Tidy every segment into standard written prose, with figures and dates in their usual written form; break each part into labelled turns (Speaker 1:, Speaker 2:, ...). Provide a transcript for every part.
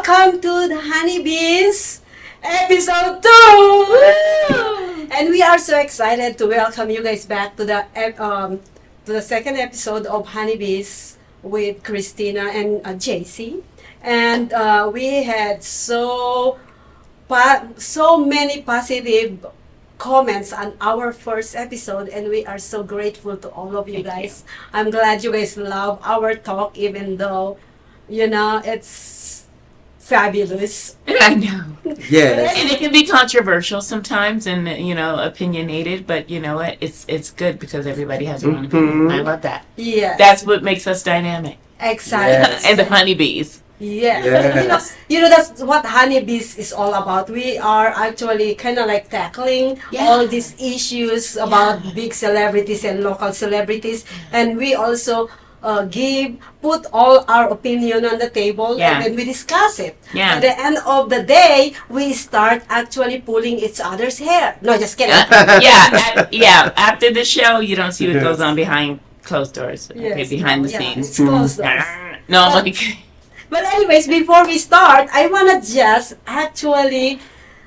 Speaker 1: Welcome to the Honeybees episode 2! And we are so excited to welcome you guys back to the second episode of Honeybees with Christina and JC. And we had so many positive comments on our first episode, and we are so grateful to all of you guys. I'm glad you guys love our talk, even though it's fabulous.
Speaker 2: I know.
Speaker 3: Yes.
Speaker 2: And it can be controversial sometimes and, opinionated, but you know what? It's good because everybody has their own opinion. I love that.
Speaker 1: Yeah,
Speaker 2: That's what makes us dynamic.
Speaker 1: exactly.
Speaker 3: Yes.
Speaker 2: And the honeybees.
Speaker 1: Yes.
Speaker 3: Yes.
Speaker 1: That's what Honeybees is all about. We are actually kind of like tackling
Speaker 2: Yeah.
Speaker 1: all these issues about big celebrities and local celebrities, and we also put all our opinion on the table,
Speaker 2: Yeah.
Speaker 1: and then we discuss it.
Speaker 2: Yeah.
Speaker 1: At the end of the day, we start actually pulling each other's hair. No, just kidding.
Speaker 2: After the show, you don't see what goes on behind closed doors. Okay,
Speaker 1: Yes.
Speaker 2: behind the
Speaker 1: Yeah,
Speaker 2: scenes.
Speaker 1: it's closed doors.
Speaker 2: No, I'm like,
Speaker 1: But anyways, before we start, I wanna just actually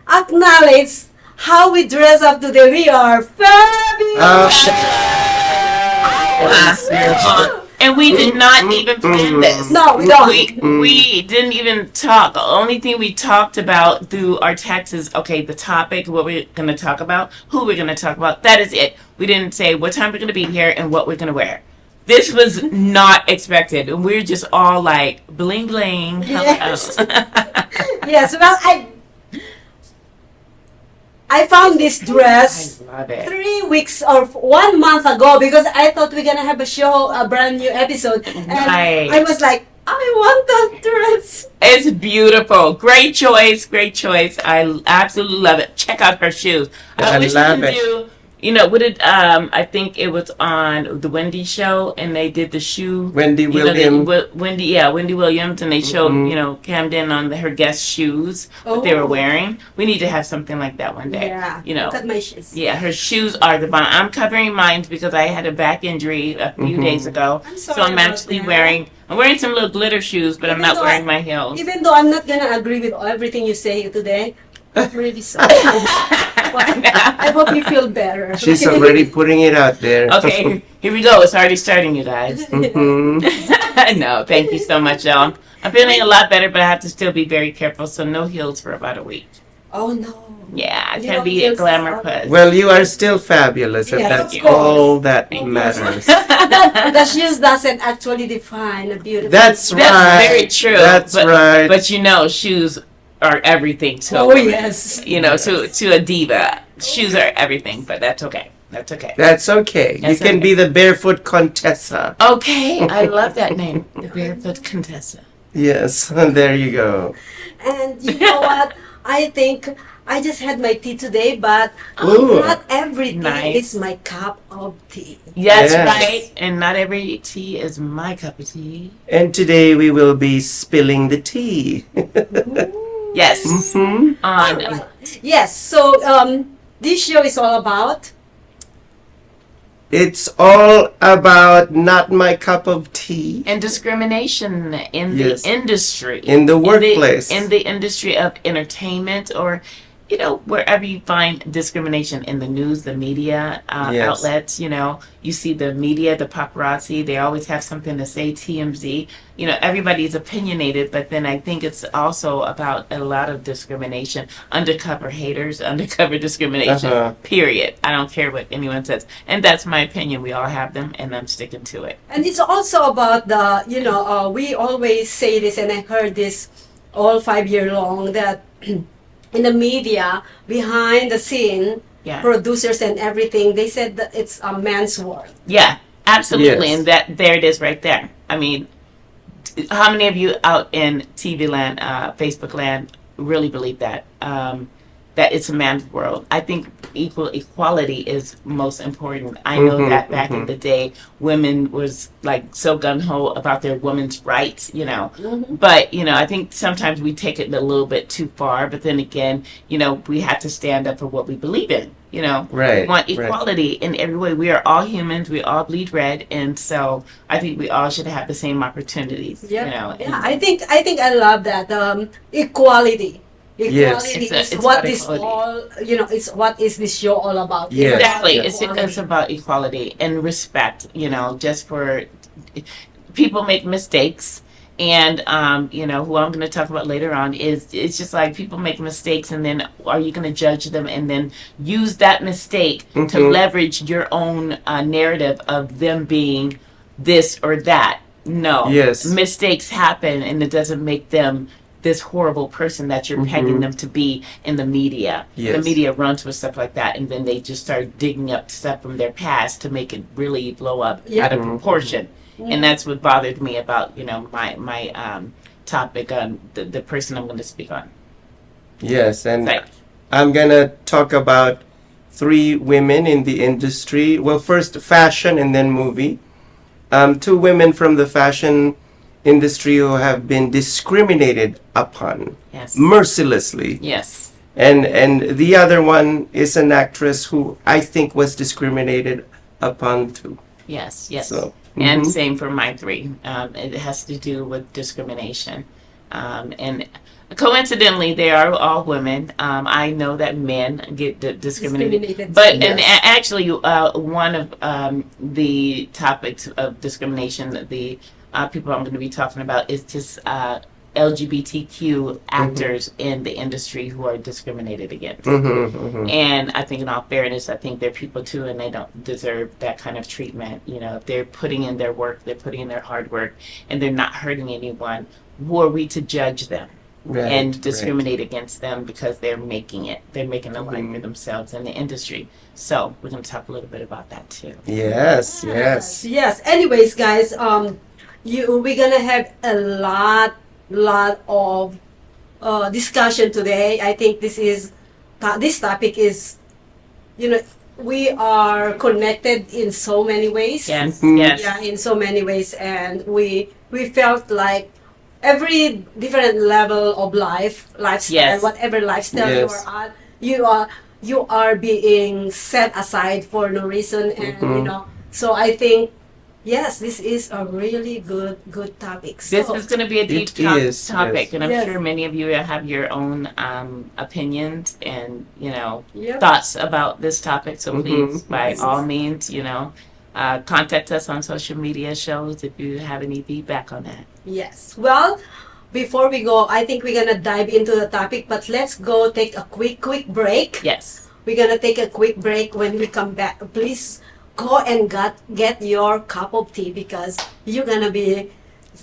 Speaker 1: acknowledge how we dress up today. We are fabulous.
Speaker 2: and we did not even plan this.
Speaker 1: No, we don't.
Speaker 2: We didn't even talk. The only thing we talked about through our texts is, okay, the topic, what we're going to talk about, who we're going to talk about. That is it. We didn't say what time we're going to be here and what we're going to wear. This was not expected. And we're just all like, bling, bling.
Speaker 1: Yes. Yes, well, I found this dress
Speaker 2: I love it.
Speaker 1: 3 weeks or 1 month ago because I thought we're gonna have a brand new episode, and
Speaker 2: Right.
Speaker 1: I was like, I want that dress.
Speaker 2: It's beautiful. Great choice. Great choice. I absolutely love it. Check out her shoes.
Speaker 3: I
Speaker 2: wish
Speaker 3: love
Speaker 2: we could
Speaker 3: it.
Speaker 2: do, I think it was on the Wendy show and they did the shoe.
Speaker 3: Wendy
Speaker 2: you know,
Speaker 3: Williams.
Speaker 2: Wendy Williams, and they showed, Camden on her guest shoes that they were
Speaker 1: Oh.
Speaker 2: wearing. We need to have something like that one day.
Speaker 1: Yeah, look at my shoes.
Speaker 2: Yeah, her shoes are the bomb. I'm covering mine because I had a back injury a few days ago.
Speaker 1: I'm
Speaker 2: So
Speaker 1: sorry
Speaker 2: I'm
Speaker 1: about
Speaker 2: actually
Speaker 1: that.
Speaker 2: I'm wearing some little glitter shoes, but I'm
Speaker 1: Even
Speaker 2: not
Speaker 1: though
Speaker 2: wearing my heels.
Speaker 1: Even though I'm not gonna agree with everything you say today, I'm really sorry. I hope you feel better.
Speaker 3: She's already putting it out there.
Speaker 2: Okay, here we go. It's already starting, you guys.
Speaker 3: Mhm.
Speaker 2: No, thank you so much, y'all. I'm feeling a lot better, but I have to still be very careful. So no heels for about a week.
Speaker 1: Oh no.
Speaker 2: Yeah, I
Speaker 1: You
Speaker 2: can't
Speaker 1: know,
Speaker 2: be a
Speaker 1: heels
Speaker 2: glamour
Speaker 1: are-
Speaker 2: puss.
Speaker 3: Well, you are still fabulous, and
Speaker 1: Yes,
Speaker 3: that's
Speaker 1: of course.
Speaker 3: all that
Speaker 2: Thank you.
Speaker 3: matters.
Speaker 1: The shoes doesn't actually define a beautiful.
Speaker 3: That's
Speaker 2: That's
Speaker 3: right.
Speaker 2: very true.
Speaker 3: That's
Speaker 2: but,
Speaker 3: right.
Speaker 2: But shoes are everything to a
Speaker 1: Oh
Speaker 2: woman.
Speaker 1: yes.
Speaker 2: To a diva. Shoes are everything, but that's okay. That's okay.
Speaker 3: That's okay. You
Speaker 2: That's
Speaker 3: can
Speaker 2: okay.
Speaker 3: be the barefoot Contessa.
Speaker 2: Okay, I love that name. The Barefoot Contessa.
Speaker 3: Yes, there you go.
Speaker 1: And you know what? I think I just had my tea today, but
Speaker 3: Ooh.
Speaker 1: not every tea
Speaker 2: Nice.
Speaker 1: is my cup of tea.
Speaker 2: That's
Speaker 3: Yes.
Speaker 2: right. And not every tea is my cup of tea.
Speaker 3: And today we will be spilling the tea.
Speaker 2: Yes.
Speaker 3: Mhm.
Speaker 2: On
Speaker 1: Alright. Yes, so this show is all about
Speaker 3: It's all about not my cup of tea.
Speaker 2: and discrimination in
Speaker 3: Yes.
Speaker 2: the industry.
Speaker 3: In the workplace.
Speaker 2: In the industry of entertainment, or wherever you find discrimination in the news, the media
Speaker 3: Yes.
Speaker 2: outlets, you see the media, the paparazzi, they always have something to say, TMZ. Everybody's opinionated, but then I think it's also about a lot of discrimination, undercover haters, undercover discrimination,
Speaker 3: Uh-huh.
Speaker 2: period. I don't care what anyone says. And that's my opinion. We all have them, and I'm sticking to it.
Speaker 1: And it's also about we always say this, and I heard this all 5 year long, that in the media, behind the scene,
Speaker 2: Yeah.
Speaker 1: producers and everything, they said that it's a man's world.
Speaker 2: Yeah, absolutely.
Speaker 3: Yes.
Speaker 2: And there it is right there. I mean, how many of you out in TV land, Facebook land, really believe that? that it's a man's world. I think equality is most important. I know that back in the day, women was like so gung-ho about their women's rights, But, I think sometimes we take it a little bit too far. But then again, we have to stand up for what we believe in.
Speaker 3: Right,
Speaker 2: We want equality in every way. We are all humans. We all bleed red, and so I think we all should have the same opportunities.
Speaker 1: Yeah, I think I love that equality.
Speaker 3: Yes.
Speaker 1: Equality
Speaker 2: It's
Speaker 1: is
Speaker 2: about
Speaker 1: what this
Speaker 2: equality.
Speaker 1: all it's what is this show all about.
Speaker 3: Yes.
Speaker 2: Exactly.
Speaker 3: Yes.
Speaker 2: It's about equality and respect, just for people make mistakes. And, who I'm going to talk about later on it's just like people make mistakes, and then are you going to judge them and then use that mistake to leverage your own narrative of them being this or that? No.
Speaker 3: Yes.
Speaker 2: Mistakes happen, and it doesn't make them this horrible person that you're pegging them to be in the media.
Speaker 3: Yes.
Speaker 2: The media runs with stuff like that, and then they just start digging up stuff from their past to make it really blow up out of proportion. And that's what bothered me about, my topic on the person I'm going to speak on.
Speaker 3: Yes, and
Speaker 2: Right.
Speaker 3: I'm gonna talk about 3 women in the industry. Well, first fashion and then movie. 2 women from the fashion industry who have been discriminated upon
Speaker 2: Yes.
Speaker 3: mercilessly.
Speaker 2: Yes.
Speaker 3: And the other one is an actress who I think was discriminated upon too.
Speaker 2: Yes. Yes.
Speaker 3: So,
Speaker 2: And same for my 3. It has to do with discrimination. And coincidentally, they are all women. I know that men get discriminated. But
Speaker 3: Yes.
Speaker 2: and actually, one of the topics of discrimination that the people I'm going to be talking about is just LGBTQ actors in the industry who are discriminated against. And I think in all fairness, I think they're people too, and they don't deserve that kind of treatment. If they're putting in their work, they're putting in their hard work, and they're not hurting anyone, who are we to judge them and discriminate against them because they're making it? They're making a life for themselves in the industry. So we're going to talk a little bit about that too.
Speaker 3: Yes, yes.
Speaker 1: Yes. Anyways, guys, we're gonna have a lot of discussion today. I think this topic is, we are connected in so many ways.
Speaker 2: Yes,
Speaker 3: Mhm.
Speaker 2: yes.
Speaker 1: Yeah, in so many ways, and we felt like every different level of lifestyle,
Speaker 2: Yes.
Speaker 1: whatever lifestyle
Speaker 3: Yes.
Speaker 1: you are on, you are being set aside for no reason, and So I think, yes, this is a really good topic. So,
Speaker 2: This is going to be a deep
Speaker 3: It is,
Speaker 2: topic,
Speaker 3: yes.
Speaker 2: and I'm
Speaker 1: Yes.
Speaker 2: sure many of you have your own opinions and
Speaker 1: yeah.
Speaker 2: thoughts about this topic. So please, by
Speaker 1: Yes.
Speaker 2: all means, contact us on social media shows if you have any feedback on that.
Speaker 1: Yes. Well, before we go, I think we're gonna dive into the topic, but let's go take a quick break.
Speaker 2: Yes.
Speaker 1: We're gonna take a quick break. When we come back, please go and get your cup of tea, because you're gonna be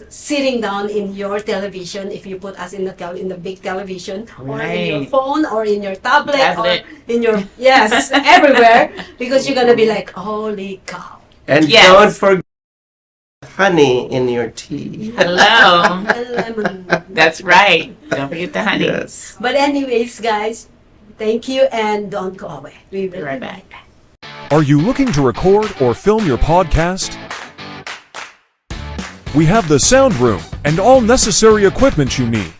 Speaker 1: sitting down in your television if you put us in the big television, or in your
Speaker 2: Right.
Speaker 1: phone, or in your tablet,
Speaker 2: Tablet.
Speaker 1: or in your everywhere, because you're gonna be like, holy cow.
Speaker 3: And
Speaker 2: Yes.
Speaker 3: don't forget honey in your tea.
Speaker 2: Hello.
Speaker 1: And lemon.
Speaker 2: That's right. Don't forget the honey.
Speaker 3: Yes.
Speaker 1: But anyways, guys, thank you, and don't go away. We will
Speaker 2: Be right back.
Speaker 4: Are you looking to record or film your podcast? We have the sound room and all necessary equipment you need.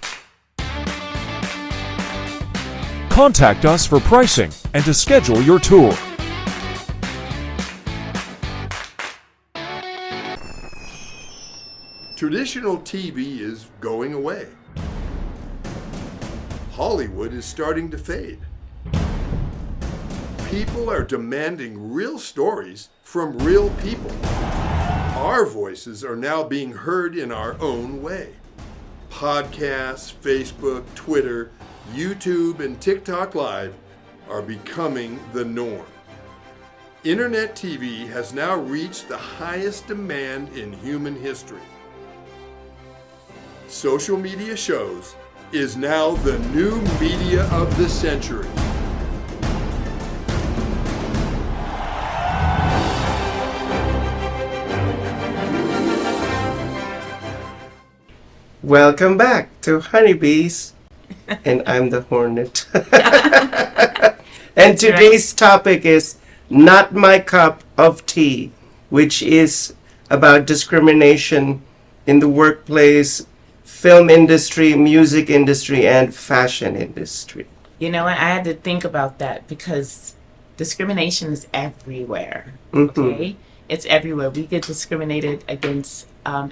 Speaker 4: Contact us for pricing and to schedule your tour.
Speaker 5: Traditional TV is going away. Hollywood is starting to fade. People are demanding real stories from real people. Our voices are now being heard in our own way. Podcasts, Facebook, Twitter, YouTube, and TikTok Live are becoming the norm. Internet TV has now reached the highest demand in human history. Social media shows is now the new media of the century.
Speaker 3: Welcome back to Honeybees. and I'm the hornet. And today's topic is Not My Cup of Tea, which is about discrimination in the workplace, film industry, music industry, and fashion industry.
Speaker 2: You know what? I had to think about that because discrimination is everywhere.
Speaker 3: Mhm.
Speaker 2: Okay? It's everywhere. We get discriminated against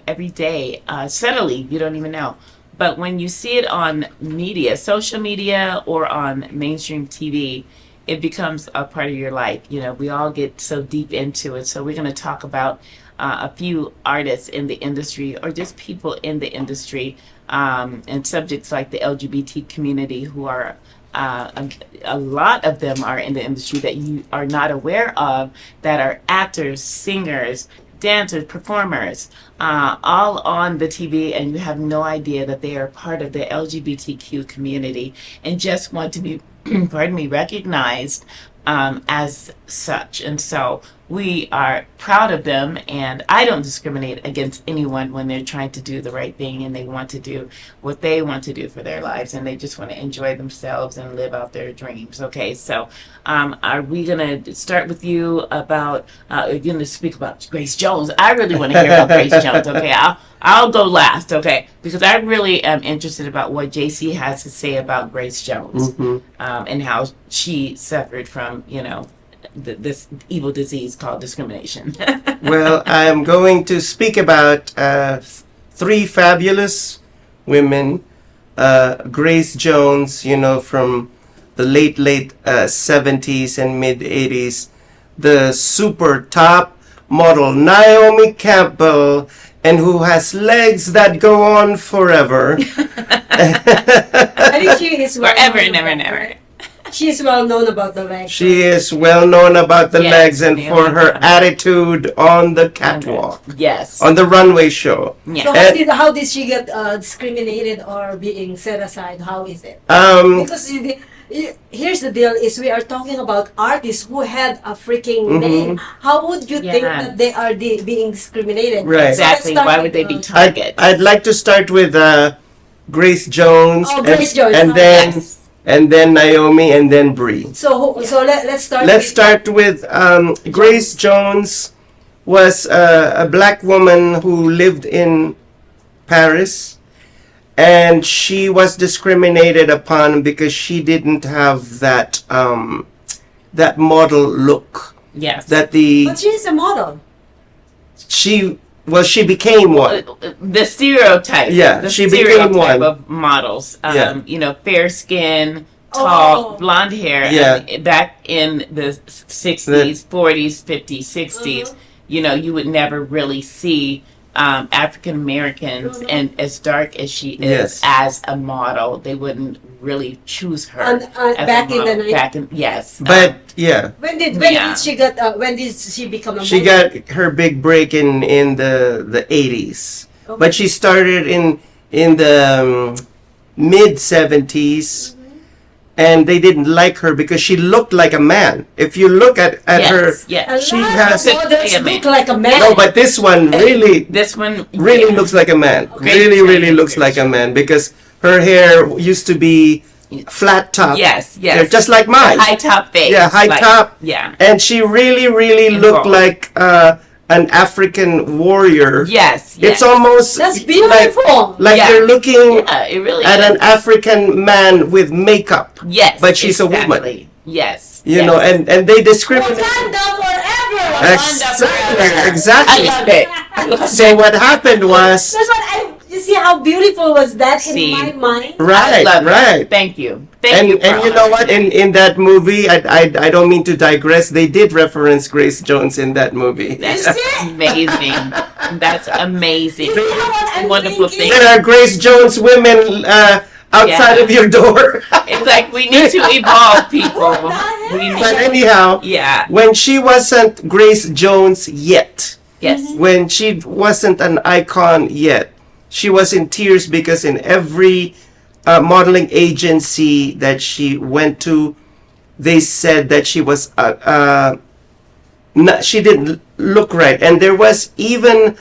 Speaker 2: every day. Subtly, you don't even know. But when you see it on media, social media, or on mainstream TV, it becomes a part of your life. You know, we all get so deep into it. So we're going to talk about a few artists in the industry or just people in the industry and subjects like the LGBT community who are a lot of them are in the industry that you are not aware of, that are actors, singers, dancers, performers, all on the TV, and you have no idea that they are part of the LGBTQ community and just want to be, pardon me, recognized as such. And so we are proud of them, and I don't discriminate against anyone when they're trying to do the right thing and they want to do what they want to do for their lives and they just want to enjoy themselves and live out their dreams. Okay, so are we going to start with you about, you're going to speak about Grace Jones? I really want to hear about Grace Jones. Okay, I'll go last, okay, because I really am interested about what JC has to say about Grace Jones and how she suffered from, you know, this evil disease called discrimination.
Speaker 3: Well, I'm going to speak about three fabulous women. Grace Jones, you know, from the late 70s and mid 80s. The super top model Naomi Campbell, and who has legs that go on forever.
Speaker 1: I think she is
Speaker 2: Forever and ever and ever.
Speaker 1: She is well known about the legs.
Speaker 3: She is well known about the
Speaker 2: Yes,
Speaker 3: legs and
Speaker 2: Naomi
Speaker 3: for her
Speaker 2: Campbell.
Speaker 3: attitude on the catwalk,
Speaker 2: Yes.
Speaker 3: on the runway show.
Speaker 1: So
Speaker 2: Yeah.
Speaker 1: how did she get discriminated or being set aside? How is it? Because here's the deal: is we are talking about artists who had a freaking name. How would you think
Speaker 2: Yes.
Speaker 1: that they are being discriminated?
Speaker 3: Right.
Speaker 1: So let's
Speaker 2: Exactly.
Speaker 1: start
Speaker 2: Why
Speaker 1: with,
Speaker 2: would they be
Speaker 3: I'd,
Speaker 2: targets?
Speaker 3: I'd like to start with Grace Jones,
Speaker 1: Oh, Grace Jones.
Speaker 3: and
Speaker 1: Oh,
Speaker 3: then
Speaker 2: yes.
Speaker 3: and then Naomi, and then Brie.
Speaker 1: So let's start.
Speaker 3: Let's
Speaker 1: with
Speaker 3: start with Grace Jones. Was a black woman who lived in Paris, and she was discriminated upon because she didn't have that that model look.
Speaker 2: Yes.
Speaker 3: That
Speaker 1: But she's a model.
Speaker 3: she became one.
Speaker 2: The stereotype.
Speaker 3: Yeah,
Speaker 2: the
Speaker 3: she became
Speaker 2: stereotype
Speaker 3: one.
Speaker 2: of models.
Speaker 3: Yeah.
Speaker 2: You know, fair skin, tall,
Speaker 1: Oh.
Speaker 2: blonde hair.
Speaker 3: Yeah.
Speaker 2: And back in the 60s, 40s, 50s, 60s, you know, you would never really see African Americans and as dark as she is
Speaker 3: Yes.
Speaker 2: as a model. They wouldn't really choose her.
Speaker 1: And,
Speaker 2: as
Speaker 1: back
Speaker 2: a
Speaker 1: in the
Speaker 2: model.
Speaker 1: 90s.
Speaker 2: Back in, yes.
Speaker 3: But yeah,
Speaker 1: When did
Speaker 2: Yeah.
Speaker 1: she get? When did she become a
Speaker 3: she
Speaker 1: model?
Speaker 3: got her big break in the 80s.
Speaker 1: Okay.
Speaker 3: But she started in the mid 70s, and they didn't like her because she looked like a man. If you look at
Speaker 2: yes,
Speaker 3: her,
Speaker 1: A
Speaker 2: yes.
Speaker 3: she
Speaker 1: lot
Speaker 3: has-
Speaker 1: of models
Speaker 2: Yeah, man.
Speaker 1: look like a man.
Speaker 3: no, but this one really
Speaker 2: This one
Speaker 3: really
Speaker 2: yeah.
Speaker 3: looks like a man.
Speaker 2: Great
Speaker 3: Really
Speaker 2: Jones,
Speaker 3: looks
Speaker 2: Grace
Speaker 3: like a
Speaker 2: Jones.
Speaker 3: man because her hair used to be flat top.
Speaker 2: Yes,
Speaker 3: Yeah,
Speaker 2: yes.
Speaker 3: just like mine.
Speaker 2: High top face.
Speaker 3: Yeah, high
Speaker 2: like-
Speaker 3: top.
Speaker 2: Yeah.
Speaker 3: And she really looked
Speaker 2: Involved.
Speaker 3: like an African warrior.
Speaker 2: Yes.
Speaker 3: It's
Speaker 2: yes.
Speaker 3: almost
Speaker 1: That's
Speaker 3: like
Speaker 1: beautiful.
Speaker 2: Yeah.
Speaker 3: you're looking
Speaker 2: Yeah, it really
Speaker 3: at
Speaker 2: is.
Speaker 3: an African man with makeup.
Speaker 2: Yes.
Speaker 3: but she's a woman.
Speaker 2: exactly. Yes.
Speaker 3: You
Speaker 2: yes.
Speaker 3: know, and they discriminate.
Speaker 1: Wakanda forever.
Speaker 3: Exactly.
Speaker 2: I love it.
Speaker 3: So what happened was
Speaker 1: That's what you see how beautiful was that
Speaker 2: See.
Speaker 1: in my mind.
Speaker 2: I
Speaker 3: right,
Speaker 2: love it.
Speaker 3: right.
Speaker 2: Thank you. Thank you.
Speaker 3: And you know what? In that movie, I don't mean to digress. They did reference Grace Jones in that movie.
Speaker 2: That's
Speaker 1: You see?
Speaker 2: amazing. That's amazing.
Speaker 1: You see what I'm
Speaker 2: Wonderful
Speaker 1: thinking?
Speaker 2: thing.
Speaker 3: There are Grace Jones women outside
Speaker 2: Yeah.
Speaker 3: of your door.
Speaker 2: It's like we need to evolve, people.
Speaker 1: What the heck?
Speaker 2: We need,
Speaker 3: But anyhow,
Speaker 2: yeah.
Speaker 3: when she wasn't Grace Jones yet,
Speaker 2: Yes.
Speaker 3: when she wasn't an icon yet, she was in tears because in every modeling agency that she went to, they said that she was she didn't look right, and there was even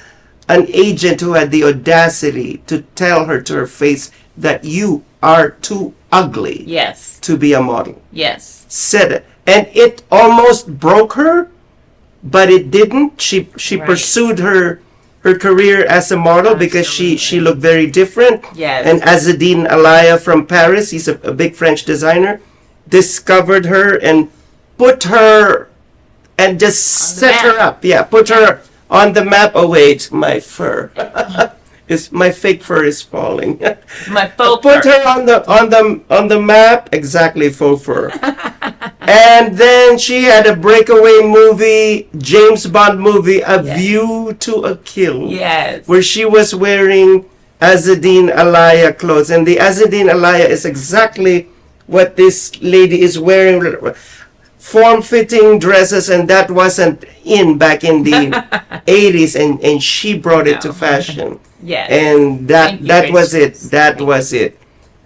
Speaker 3: an agent who had the audacity to tell her to her face that you are too ugly
Speaker 2: Yes.
Speaker 3: to be a model.
Speaker 2: Yes.
Speaker 3: Said it. And it almost broke her, but it didn't. She
Speaker 2: Right.
Speaker 3: pursued her career as a model because she looked very different.
Speaker 2: Yes.
Speaker 3: And Azadine Alaya from Paris, he's a big French designer, discovered her and put her and just set her
Speaker 2: map.
Speaker 3: up. Yeah, put her on the map. Oh wait, my fur. My fake fur is falling.
Speaker 2: My faux
Speaker 3: Put
Speaker 2: fur.
Speaker 3: her on the map. Exactly, faux fur. And then she had a breakaway movie, James Bond movie, A View to a Kill.
Speaker 2: Yes.
Speaker 3: Where she was wearing Azadine Alaya clothes. And the Azadine Alaya is exactly what this lady is wearing. Form-fitting dresses, and that wasn't in back in the 80s, and she brought it to fashion.
Speaker 2: Yes.
Speaker 3: And
Speaker 2: Thank you,
Speaker 3: that was it.
Speaker 2: Grace.
Speaker 3: That was it.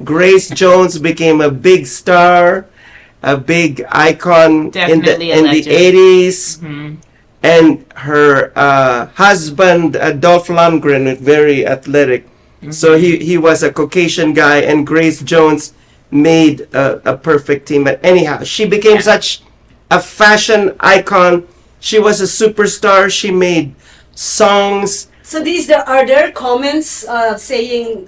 Speaker 3: Grace Jones became a big star, a big icon
Speaker 2: Definitely a
Speaker 3: in the
Speaker 2: legend.
Speaker 3: 80s.
Speaker 2: Mhm.
Speaker 3: And her husband, Dolph Lundgren, is very athletic. So he was a Caucasian guy, and Grace Jones made a perfect team. But anyhow, she became such a fashion icon. She was a superstar. She made songs.
Speaker 1: So are there comments saying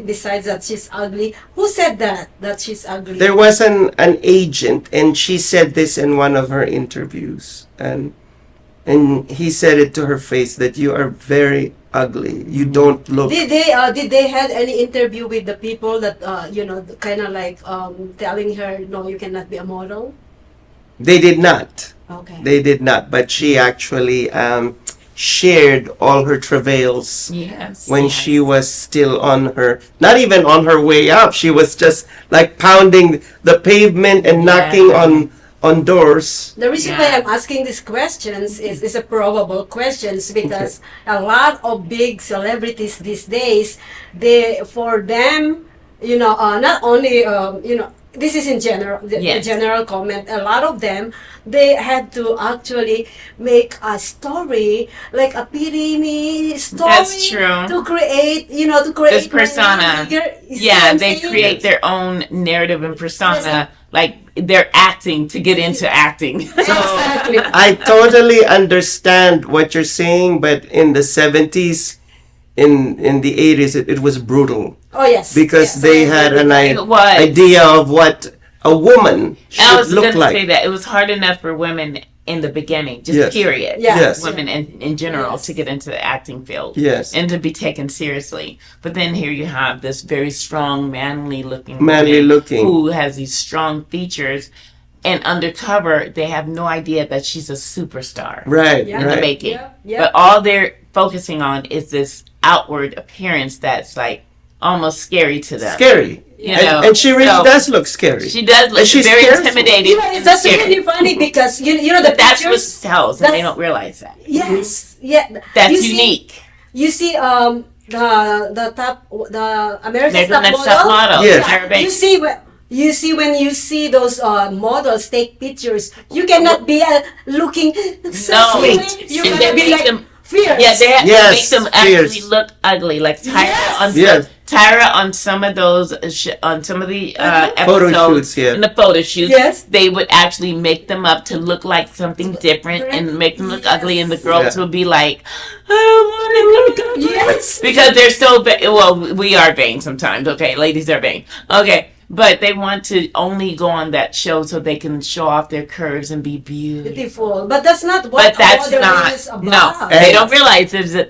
Speaker 1: besides that she's ugly? Who said that she's ugly?
Speaker 3: There was an agent, and she said this in one of her interviews, and he said it to her face that you are very ugly. You don't look.
Speaker 1: Did they had any interview with the people that kind of like telling her no, you cannot be a model?
Speaker 3: They did not.
Speaker 1: Okay.
Speaker 3: They did not. But she actually shared all her travails
Speaker 2: Yes.
Speaker 3: when
Speaker 2: yes.
Speaker 3: she was still on her, not even on her way up. She was just like pounding the pavement and knocking on doors.
Speaker 1: The reason why I'm asking these questions is a probable questions because a lot of big celebrities these days, for them, not only this is in general, the general comment. A lot of them, they had to actually make a story, like a pirimi story.
Speaker 2: That's true.
Speaker 1: To create, to create
Speaker 2: This persona. They
Speaker 1: saying?
Speaker 2: create their own narrative and persona. Like they're acting to get into acting.
Speaker 1: Exactly.
Speaker 3: I totally understand what you're saying, but in the 70s, in the 80s, it was brutal.
Speaker 1: Oh yes.
Speaker 3: Because
Speaker 1: yes,
Speaker 3: they had an
Speaker 2: It was.
Speaker 3: idea of what a woman
Speaker 2: I
Speaker 3: should
Speaker 2: was
Speaker 3: look
Speaker 2: going to
Speaker 3: like.
Speaker 2: say that it was hard enough for women in the beginning, just
Speaker 3: Yes.
Speaker 2: period.
Speaker 1: Yeah.
Speaker 3: Yes.
Speaker 2: Women in general
Speaker 1: Yes.
Speaker 2: to get into the acting field.
Speaker 3: Yes.
Speaker 2: And to be taken seriously. But then here you have this very strong, manly looking who has these strong features. And undercover, they have no idea that she's a superstar
Speaker 3: Right,
Speaker 1: Yeah.
Speaker 2: in the
Speaker 3: right.
Speaker 2: making.
Speaker 1: Yeah, yeah.
Speaker 2: But all they're focusing on is this outward appearance that's like almost scary to them.
Speaker 3: Scary.
Speaker 2: You know,
Speaker 3: And she really
Speaker 2: so
Speaker 3: does look scary.
Speaker 2: She does look
Speaker 3: And she
Speaker 2: very
Speaker 3: scares me.
Speaker 2: intimidating.
Speaker 1: It's just
Speaker 2: and scary.
Speaker 1: really funny because you know the
Speaker 2: But that's what
Speaker 1: pictures.
Speaker 2: sells, and they don't realize that.
Speaker 1: Yes, yeah.
Speaker 2: That's
Speaker 1: You see-
Speaker 2: unique.
Speaker 1: You see, the American
Speaker 2: There's
Speaker 1: Top
Speaker 2: the
Speaker 1: Model.
Speaker 2: top model.
Speaker 3: Yes.
Speaker 2: Tyra Banks.
Speaker 1: You see when you see those models take pictures, you cannot be looking so
Speaker 2: No.
Speaker 1: sweet. You
Speaker 2: And
Speaker 1: cannot
Speaker 2: they
Speaker 1: be
Speaker 2: make
Speaker 1: like
Speaker 2: them-
Speaker 1: fierce.
Speaker 2: Yeah, they have to
Speaker 3: Yes,
Speaker 2: make them actually
Speaker 3: fierce.
Speaker 2: look ugly, like Tyra
Speaker 1: Yes.
Speaker 2: on
Speaker 3: Yes.
Speaker 2: Tyra on some of those on some of the
Speaker 3: Photo
Speaker 2: episodes
Speaker 3: shoots, yeah.
Speaker 2: in the photo shoots.
Speaker 1: Yes.
Speaker 2: They would actually make them up to look like something different and make them look
Speaker 1: Yes.
Speaker 2: ugly, and the girls
Speaker 3: Yeah.
Speaker 2: would be like, "I don't want to look ugly."
Speaker 1: Yes.
Speaker 2: Because they're so well, we are vain sometimes. Okay, ladies are vain. Okay, but they want to only go on that show so they can show off their curves and be beautiful.
Speaker 1: Beautiful, but that's not what
Speaker 2: But that's
Speaker 1: model
Speaker 2: not
Speaker 1: is about.
Speaker 2: no. They don't realize there's a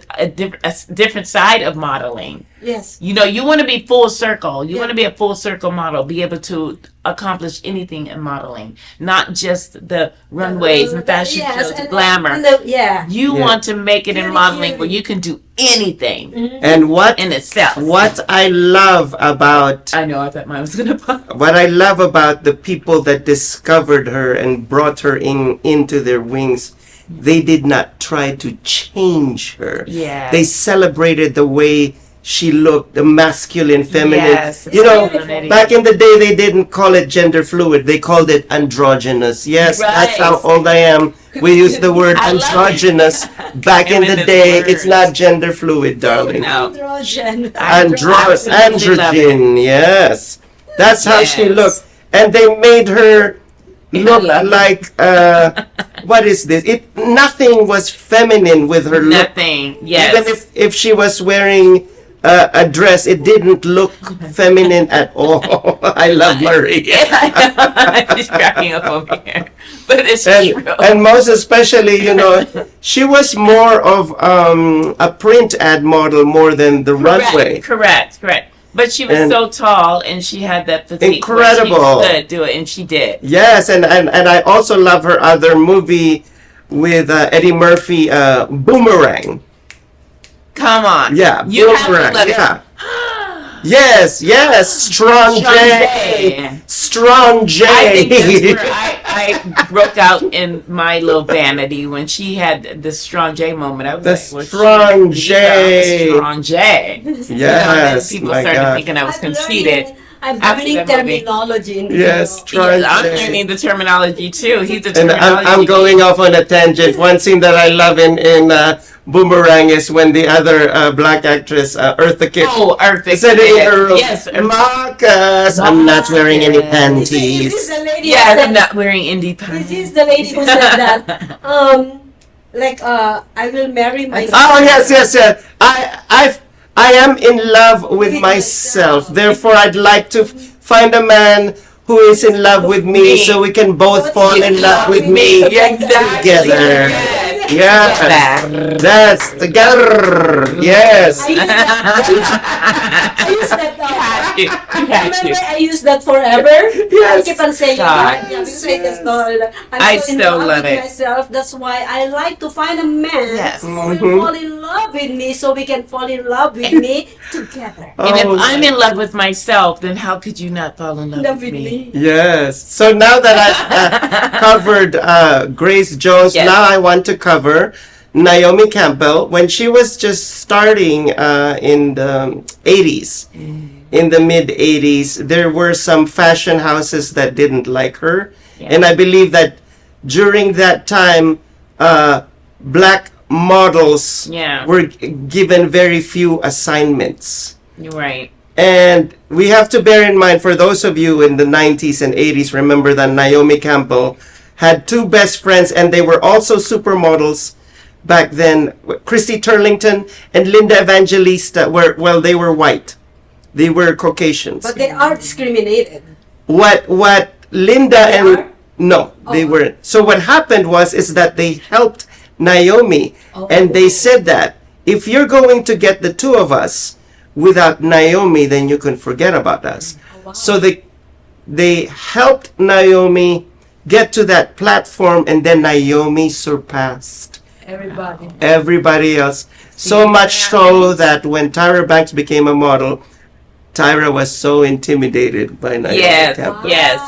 Speaker 2: different side of modeling.
Speaker 1: Yes.
Speaker 2: You know, you want to be full circle. You
Speaker 1: Yeah.
Speaker 2: want to be a full circle model, be able to accomplish anything in modeling, not just the runways and fashion
Speaker 1: Yes,
Speaker 2: shows,
Speaker 1: and-
Speaker 2: glamour.
Speaker 1: and yeah.
Speaker 2: You
Speaker 3: Yeah.
Speaker 2: want to make it in
Speaker 1: Beauty,
Speaker 2: modeling
Speaker 1: beauty.
Speaker 2: where you can do anything
Speaker 3: And what
Speaker 2: in itself.
Speaker 3: I love about
Speaker 2: I know. I thought mine was gonna pop.
Speaker 3: what I love about the people that discovered her and brought her into their wings, they did not try to change her.
Speaker 2: Yeah.
Speaker 3: They celebrated the way she looked, the masculine, feminine.
Speaker 2: Yes,
Speaker 3: You know,
Speaker 2: femininity.
Speaker 3: back in the day, they didn't call it gender fluid. They called it androgynous. Yes, that's how
Speaker 2: Right.
Speaker 3: old I am. We use the word
Speaker 2: I love it.
Speaker 3: androgynous. Back in the
Speaker 2: Feminine
Speaker 3: day,
Speaker 2: words.
Speaker 3: it's not gender fluid, darling.
Speaker 2: No.
Speaker 1: Androgen.
Speaker 2: Absolutely love it.
Speaker 3: Androgen, yes. That's how she
Speaker 2: Yes.
Speaker 3: looked. And they made her look
Speaker 2: love it.
Speaker 3: like what is this? Nothing was feminine with her look.
Speaker 2: Nothing. Yes.
Speaker 3: Even if she was wearing a dress, it didn't look feminine at all. I love Marie.
Speaker 2: She's cracking up over here. But it's true.
Speaker 3: And most especially, she was more of a print ad model more than the runway.
Speaker 2: Correct. But she was
Speaker 3: And-
Speaker 2: so tall and she had that physique.
Speaker 3: Incredible.
Speaker 2: Where she could do it, and she did.
Speaker 3: Yes, and I also love her other movie with Eddie Murphy, Boomerang.
Speaker 2: Come on.
Speaker 3: Yeah,
Speaker 2: You have to
Speaker 3: Boomerang.
Speaker 2: let
Speaker 3: Yeah. Yes, Strong
Speaker 2: Strong
Speaker 3: J.
Speaker 2: J.
Speaker 3: Strong J.
Speaker 2: I think that's where I broke out in my little vanity when she had the Strong J moment. I was
Speaker 3: The
Speaker 2: like, well,
Speaker 3: Strong
Speaker 2: she-
Speaker 3: J.
Speaker 2: Strong J.
Speaker 3: Yes,
Speaker 2: Then people
Speaker 3: my
Speaker 2: started
Speaker 3: God.
Speaker 2: thinking I was
Speaker 1: I'm
Speaker 2: conceited.
Speaker 1: I'm
Speaker 2: after
Speaker 1: learning
Speaker 2: that movie.
Speaker 1: terminology in
Speaker 3: Yes,
Speaker 1: the
Speaker 3: Strong
Speaker 2: Yeah, I'm
Speaker 3: J.
Speaker 2: learning the terminology too. He's a
Speaker 3: And
Speaker 2: terminology.
Speaker 3: I'm going off on a tangent. One scene that I love in Boomerang is when the other black actress, Eartha Kitt,
Speaker 2: Oh, Earth.
Speaker 3: said in her room,
Speaker 2: Yes, Earth.
Speaker 3: Marcus, I'm not wearing any
Speaker 2: Marcus.
Speaker 1: Is this
Speaker 3: panties.
Speaker 1: the lady
Speaker 2: Yes,
Speaker 1: who
Speaker 2: I'm
Speaker 1: said,
Speaker 2: not wearing indie pants.
Speaker 1: This is the lady who said that. I will marry myself.
Speaker 3: Oh yes. I am in love with myself. Therefore, I'd like to find a man who is in love with me, so we can both fall in love with me together. Yeah, that's together. Yes.
Speaker 1: I use that.
Speaker 2: You had to.
Speaker 1: Remember, I use that forever.
Speaker 3: Yes.
Speaker 1: I keep on saying
Speaker 2: God.
Speaker 1: that. Yeah, because I just know,
Speaker 2: I
Speaker 1: I'm so in
Speaker 2: still
Speaker 1: love
Speaker 2: love
Speaker 1: with
Speaker 2: it.
Speaker 1: myself. That's why I like to find a man
Speaker 2: Yes.
Speaker 1: who will fall in love with me, so we can fall in love with me together.
Speaker 2: And if
Speaker 3: Oh,
Speaker 2: I'm in love with myself, then how could you not fall in love
Speaker 1: Love
Speaker 2: with
Speaker 1: with
Speaker 2: me?
Speaker 1: me.
Speaker 3: yes. So now that I've covered Grace Jones,
Speaker 2: Yes.
Speaker 3: now I want to cover Naomi Campbell. When she was just starting in the 80s, in the mid 80s, there were some fashion houses that didn't like her.
Speaker 2: Yeah.
Speaker 3: And I believe that during that time, black models
Speaker 2: Yeah.
Speaker 3: were given very few assignments.
Speaker 2: You're right.
Speaker 3: And we have to bear in mind, for those of you in the 90s and 80s, remember that Naomi Campbell had two best friends, and they were also supermodels back then. Christy Turlington and Linda Evangelista they were white. They were Caucasians.
Speaker 1: But they are discriminated.
Speaker 3: What Linda
Speaker 1: They
Speaker 3: and
Speaker 1: are?
Speaker 3: no, they
Speaker 1: Oh.
Speaker 3: weren't. So what happened is that they helped Naomi, and they said that if you're going to get the two of us without Naomi, then you can forget about us.
Speaker 1: Oh, wow.
Speaker 3: So they helped Naomi get to that platform, and then Naomi surpassed
Speaker 1: Everybody.
Speaker 3: everybody else. So much so that when Tyra Banks became a model, Tyra was so intimidated by Naomi
Speaker 2: Yes.
Speaker 3: Campbell.
Speaker 2: Yes.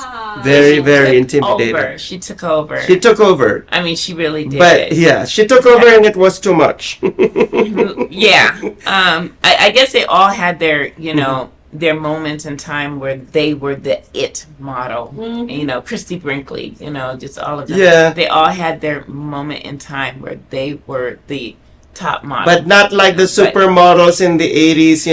Speaker 3: Very, very
Speaker 2: Took
Speaker 3: intimidated.
Speaker 2: over. She took over.
Speaker 3: She took over.
Speaker 2: I mean, she really did.
Speaker 3: But yeah, she took over and it was too much.
Speaker 2: Yeah. I guess they all had their, their moments in time where they were the it model. Christy Brinkley, just all of them.
Speaker 3: Yeah.
Speaker 2: They all had their moment in time where they were the top model.
Speaker 3: But not like the
Speaker 2: But-
Speaker 3: supermodels in the 80s,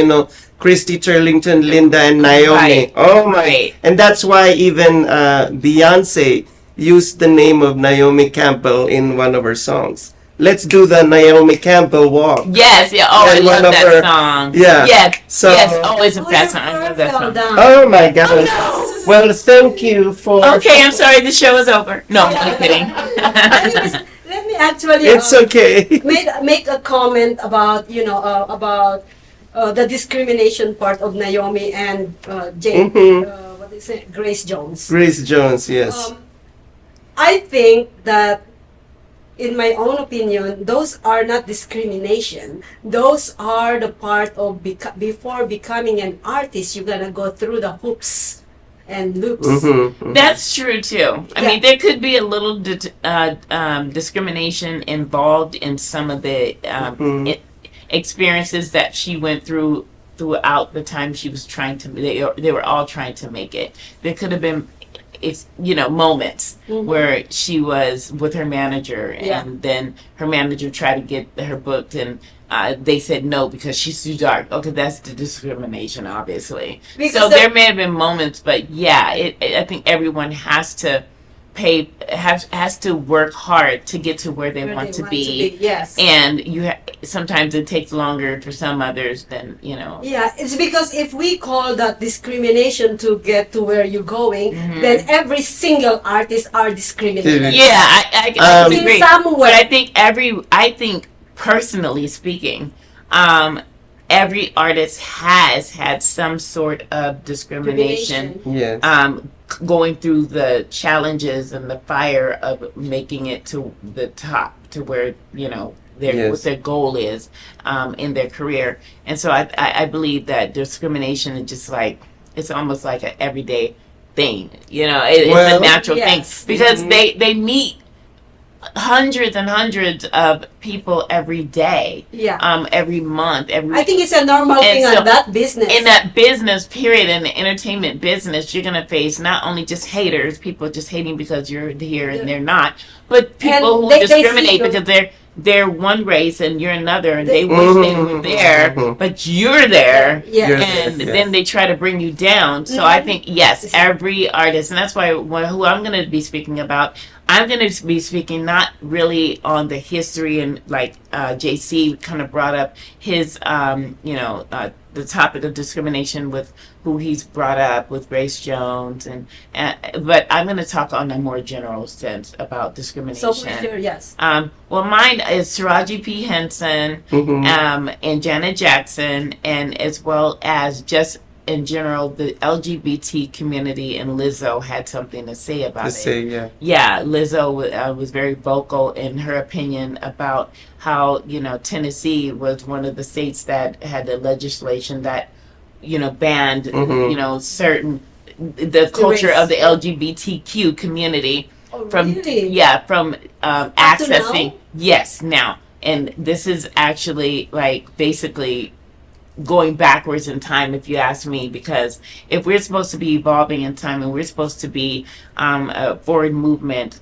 Speaker 3: Christy Turlington, Linda, and Naomi.
Speaker 2: Right.
Speaker 3: Oh my.
Speaker 2: Right.
Speaker 3: And that's why even Beyonce used the name of Naomi Campbell in one of her songs. Let's do the Naomi Campbell walk.
Speaker 2: Yes, yeah. Oh, I
Speaker 3: And
Speaker 2: love
Speaker 3: one of
Speaker 2: that
Speaker 3: her-
Speaker 2: song.
Speaker 3: yeah.
Speaker 2: Yes.
Speaker 3: So-
Speaker 2: yes. Always a
Speaker 1: Oh,
Speaker 2: fast
Speaker 1: your
Speaker 2: song. I love
Speaker 1: fur
Speaker 2: that
Speaker 1: fell
Speaker 2: song.
Speaker 1: down.
Speaker 3: Oh my God.
Speaker 2: no.
Speaker 3: Well, thank you for.
Speaker 2: Okay, I'm sorry. The show is over. No, I'm kidding.
Speaker 1: Anyways, let me actually
Speaker 3: It's okay.
Speaker 1: make a comment about the discrimination part of Naomi and Jane. What is it? Grace Jones.
Speaker 3: Grace Jones, yes.
Speaker 1: I think that, in my own opinion, those are not discrimination. Those are the part of before becoming an artist, you're gonna go through the hoops and loops.
Speaker 2: That's true too. I mean, there could be a little discrimination involved in some of the experiences that she went throughout the time she was trying to. They were all trying to make it. There could have been it's moments where she was with her manager,
Speaker 1: Yeah.
Speaker 2: and then her manager tried to get her booked, and they said no because she's too dark. Okay, that's the discrimination, obviously.
Speaker 1: Because
Speaker 2: So there may have been moments, but yeah, I think everyone has to has to work hard to get to where they want to be.
Speaker 1: Yes.
Speaker 2: And sometimes it takes longer for some others than
Speaker 1: Yeah, it's because if we call that discrimination to get to where you're going,
Speaker 2: Mm-hmm.
Speaker 1: then every single artist are discriminated.
Speaker 2: Yeah, I
Speaker 1: In
Speaker 2: agree.
Speaker 1: some
Speaker 2: But
Speaker 1: way.
Speaker 2: I think personally speaking, every artist has had some sort of discrimination.
Speaker 3: Yes.
Speaker 2: Going through the challenges and the fire of making it to the top, to where what their goal is in their career. And so I believe that discrimination is just like, it's almost like an everyday thing. It's a natural
Speaker 1: yes.
Speaker 2: thing because they meet hundreds and hundreds of people every day,
Speaker 1: Yeah.
Speaker 2: every month,
Speaker 1: I think it's a normal
Speaker 2: And
Speaker 1: thing
Speaker 2: so,
Speaker 1: on that business.
Speaker 2: in that business period, in the entertainment business, you're gonna face not only just haters, people just hating because you're here and they're not, but people who
Speaker 1: they
Speaker 2: discriminate
Speaker 1: see you.
Speaker 2: because they're one race and you're another, and they wish they were there, but you're there.
Speaker 1: Yeah.
Speaker 3: You're
Speaker 2: And
Speaker 3: there, yeah.
Speaker 2: then they try to bring you down. So I think, yes, every artist, and that's why who I'm going to be speaking about, I'm going to be speaking not really on the history, and like JC kind of brought up his, the topic of discrimination with who he's brought up with Grace Jones, but I'm going to talk on a more general sense about discrimination.
Speaker 1: So for sure, yes.
Speaker 2: Well, mine is Taraji P. Henson, and Janet Jackson, and as well as just in general, the LGBT community, and Lizzo had something to say about it. Yeah, Lizzo was very vocal in her opinion about how Tennessee was one of the states that had the legislation that banned certain the culture
Speaker 1: race.
Speaker 2: of the LGBTQ community
Speaker 1: Oh,
Speaker 2: from
Speaker 1: really?
Speaker 2: from accessing. Yes, now, and this is actually like basically going backwards in time, if you ask me, because if we're supposed to be evolving in time and we're supposed to be a forward movement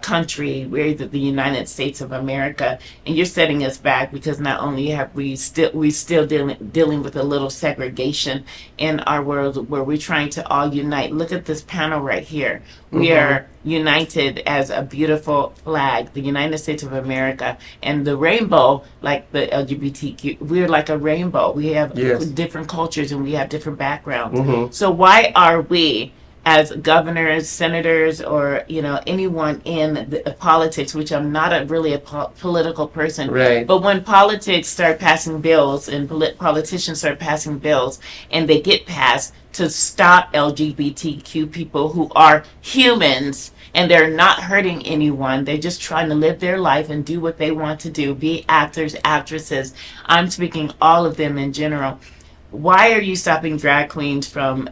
Speaker 2: country, we're the United States of America, and you're setting us back because not only have we still dealing with a little segregation in our world where we're trying to all unite. Look at this panel right here. We are united as a beautiful flag, the United States of America, and the rainbow, like the LGBTQ. We're like a rainbow. We have different cultures and we have different backgrounds. So why are we, as governors, senators, or anyone in the politics, which I'm not really a political person,
Speaker 3: Right.
Speaker 2: but when politics start passing bills and politicians start passing bills and they get passed to stop LGBTQ people who are humans and they're not hurting anyone, they're just trying to live their life and do what they want to do, be actors, actresses, I'm speaking all of them in general. Why are you stopping drag queens from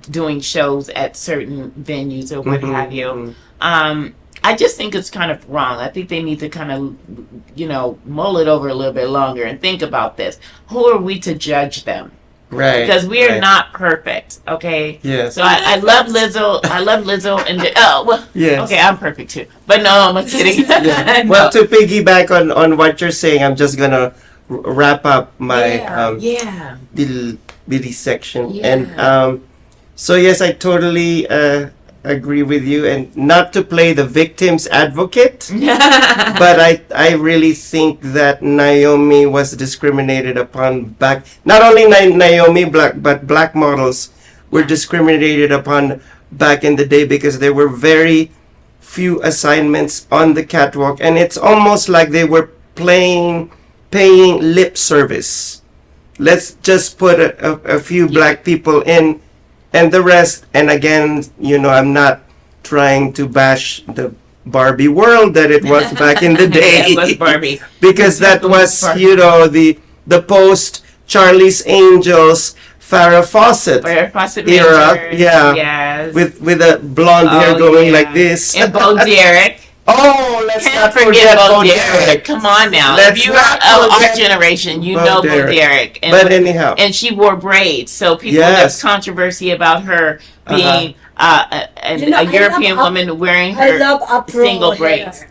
Speaker 2: doing shows at certain venues or what have you? I just think it's kind of wrong. I think they need to kind of, mull it over a little bit longer and think about this. Who are we to judge them?
Speaker 3: Right.
Speaker 2: Because we are not perfect, okay?
Speaker 3: Yes.
Speaker 2: So I love Lizzo. I love Lizzo.
Speaker 3: Yes.
Speaker 2: Okay, I'm perfect too. But no, I'm kidding.
Speaker 3: Yeah. Well, to piggyback on what you're saying, I'm just gonna wrap up my little bitty section.
Speaker 2: Yeah.
Speaker 3: And so yes, I totally agree with you, and not to play the victim's advocate, but I really think that Naomi was discriminated upon back, not only Naomi but black models were discriminated upon back in the day because there were very few assignments on the catwalk, and it's almost like they were paying lip service. Let's just put a few black people in, and the rest. And again, I'm not trying to bash the Barbie world that it was back in the day.
Speaker 2: It was Barbie.
Speaker 3: Because that was, the post Charlie's Angels, Farrah Fawcett era.
Speaker 2: Majors,
Speaker 3: Yeah.
Speaker 2: Yes.
Speaker 3: With a blonde hair going like this.
Speaker 2: And Bo Derek.
Speaker 3: Oh, let's
Speaker 2: Can't
Speaker 3: not
Speaker 2: forget
Speaker 3: forget
Speaker 2: Bo
Speaker 3: Bo
Speaker 2: Derek.
Speaker 3: Derek.
Speaker 2: Come on now.
Speaker 3: Let's
Speaker 2: if you
Speaker 3: not
Speaker 2: are of our
Speaker 3: forget
Speaker 2: generation, you
Speaker 3: Bo
Speaker 2: know Bo
Speaker 3: Derek.
Speaker 2: Derek. And
Speaker 3: But anyhow.
Speaker 2: and she wore braids, so people
Speaker 3: Yes.
Speaker 2: there's controversy about her being
Speaker 1: I
Speaker 2: European
Speaker 1: love
Speaker 2: woman wearing
Speaker 1: I
Speaker 2: her
Speaker 1: love upro
Speaker 2: single
Speaker 1: hair.
Speaker 2: braids.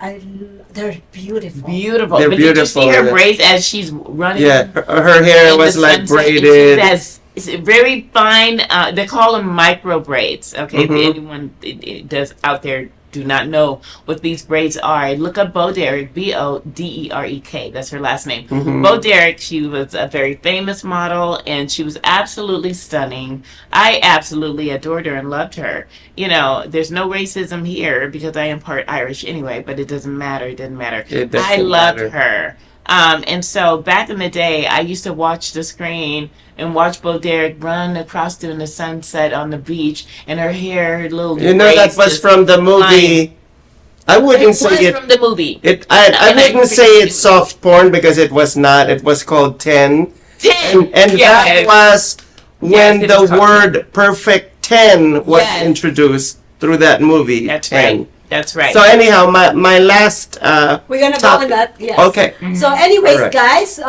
Speaker 1: They're beautiful.
Speaker 2: Beautiful.
Speaker 3: They're
Speaker 2: But did you see
Speaker 3: beautiful.
Speaker 2: her braids as she's running?
Speaker 3: Yeah, her hair
Speaker 2: in
Speaker 3: was
Speaker 2: the
Speaker 3: like
Speaker 2: sunset, and she
Speaker 3: braided.
Speaker 2: has it's very fine. They call them micro braids. Okay, if
Speaker 3: Mhm.
Speaker 2: anyone it does out there do not know what these braids are, look up Bo Derek, Boderek. That's her last name.
Speaker 3: Mhm.
Speaker 2: Bo Derek. She was a very famous model, and she was absolutely stunning. I absolutely adored her and loved her. There's no racism here because I am part Irish anyway, but it doesn't matter. It doesn't matter.
Speaker 3: It
Speaker 2: I
Speaker 3: doesn't
Speaker 2: loved
Speaker 3: matter.
Speaker 2: her. And so back in the day, I used to watch the screen and watch Bo Derek run across during the sunset on the beach, and her hair, her little
Speaker 3: That
Speaker 2: braids
Speaker 3: was
Speaker 2: just
Speaker 3: from the
Speaker 2: flying.
Speaker 3: movie. I
Speaker 2: It
Speaker 3: wouldn't
Speaker 2: was
Speaker 3: say it.
Speaker 2: from the movie.
Speaker 3: I
Speaker 2: And I
Speaker 3: wouldn't say it's soft porn because it was not. It was called 10.
Speaker 2: 10.
Speaker 3: And
Speaker 2: Yeah.
Speaker 3: that was when
Speaker 2: Yes, it
Speaker 3: the
Speaker 2: was called
Speaker 3: word perfect 10 was
Speaker 2: Yes.
Speaker 3: introduced through that movie.
Speaker 2: That's
Speaker 3: 10.
Speaker 2: right. That's right.
Speaker 3: So anyhow, my last
Speaker 1: We're gonna go
Speaker 3: topic.
Speaker 1: on that. Yes.
Speaker 3: Okay.
Speaker 1: So, anyways,
Speaker 3: Alright.
Speaker 1: guys,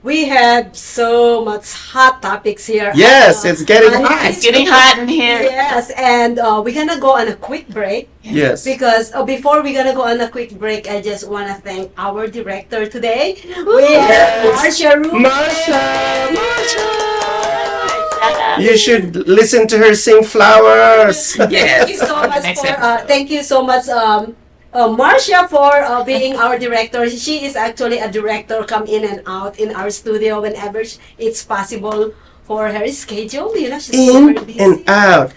Speaker 1: we had so much hot topics here.
Speaker 3: Yes, it's getting
Speaker 1: and
Speaker 3: hot.
Speaker 2: It's getting hot in here.
Speaker 1: Yes, and we're gonna go on a quick break
Speaker 3: Yes.
Speaker 1: because before we're gonna go on a quick break, I just wanna thank our director today. We have Marcia Rubin.
Speaker 3: You should listen to her sing Flowers.
Speaker 2: Yes.
Speaker 1: Thank you so much
Speaker 2: Next
Speaker 1: for
Speaker 2: episode.
Speaker 1: thank you so much Marcia for being our director. She is actually a director, come in and out in our studio whenever it's possible for her schedule. She's
Speaker 3: In
Speaker 1: super busy.
Speaker 3: and out.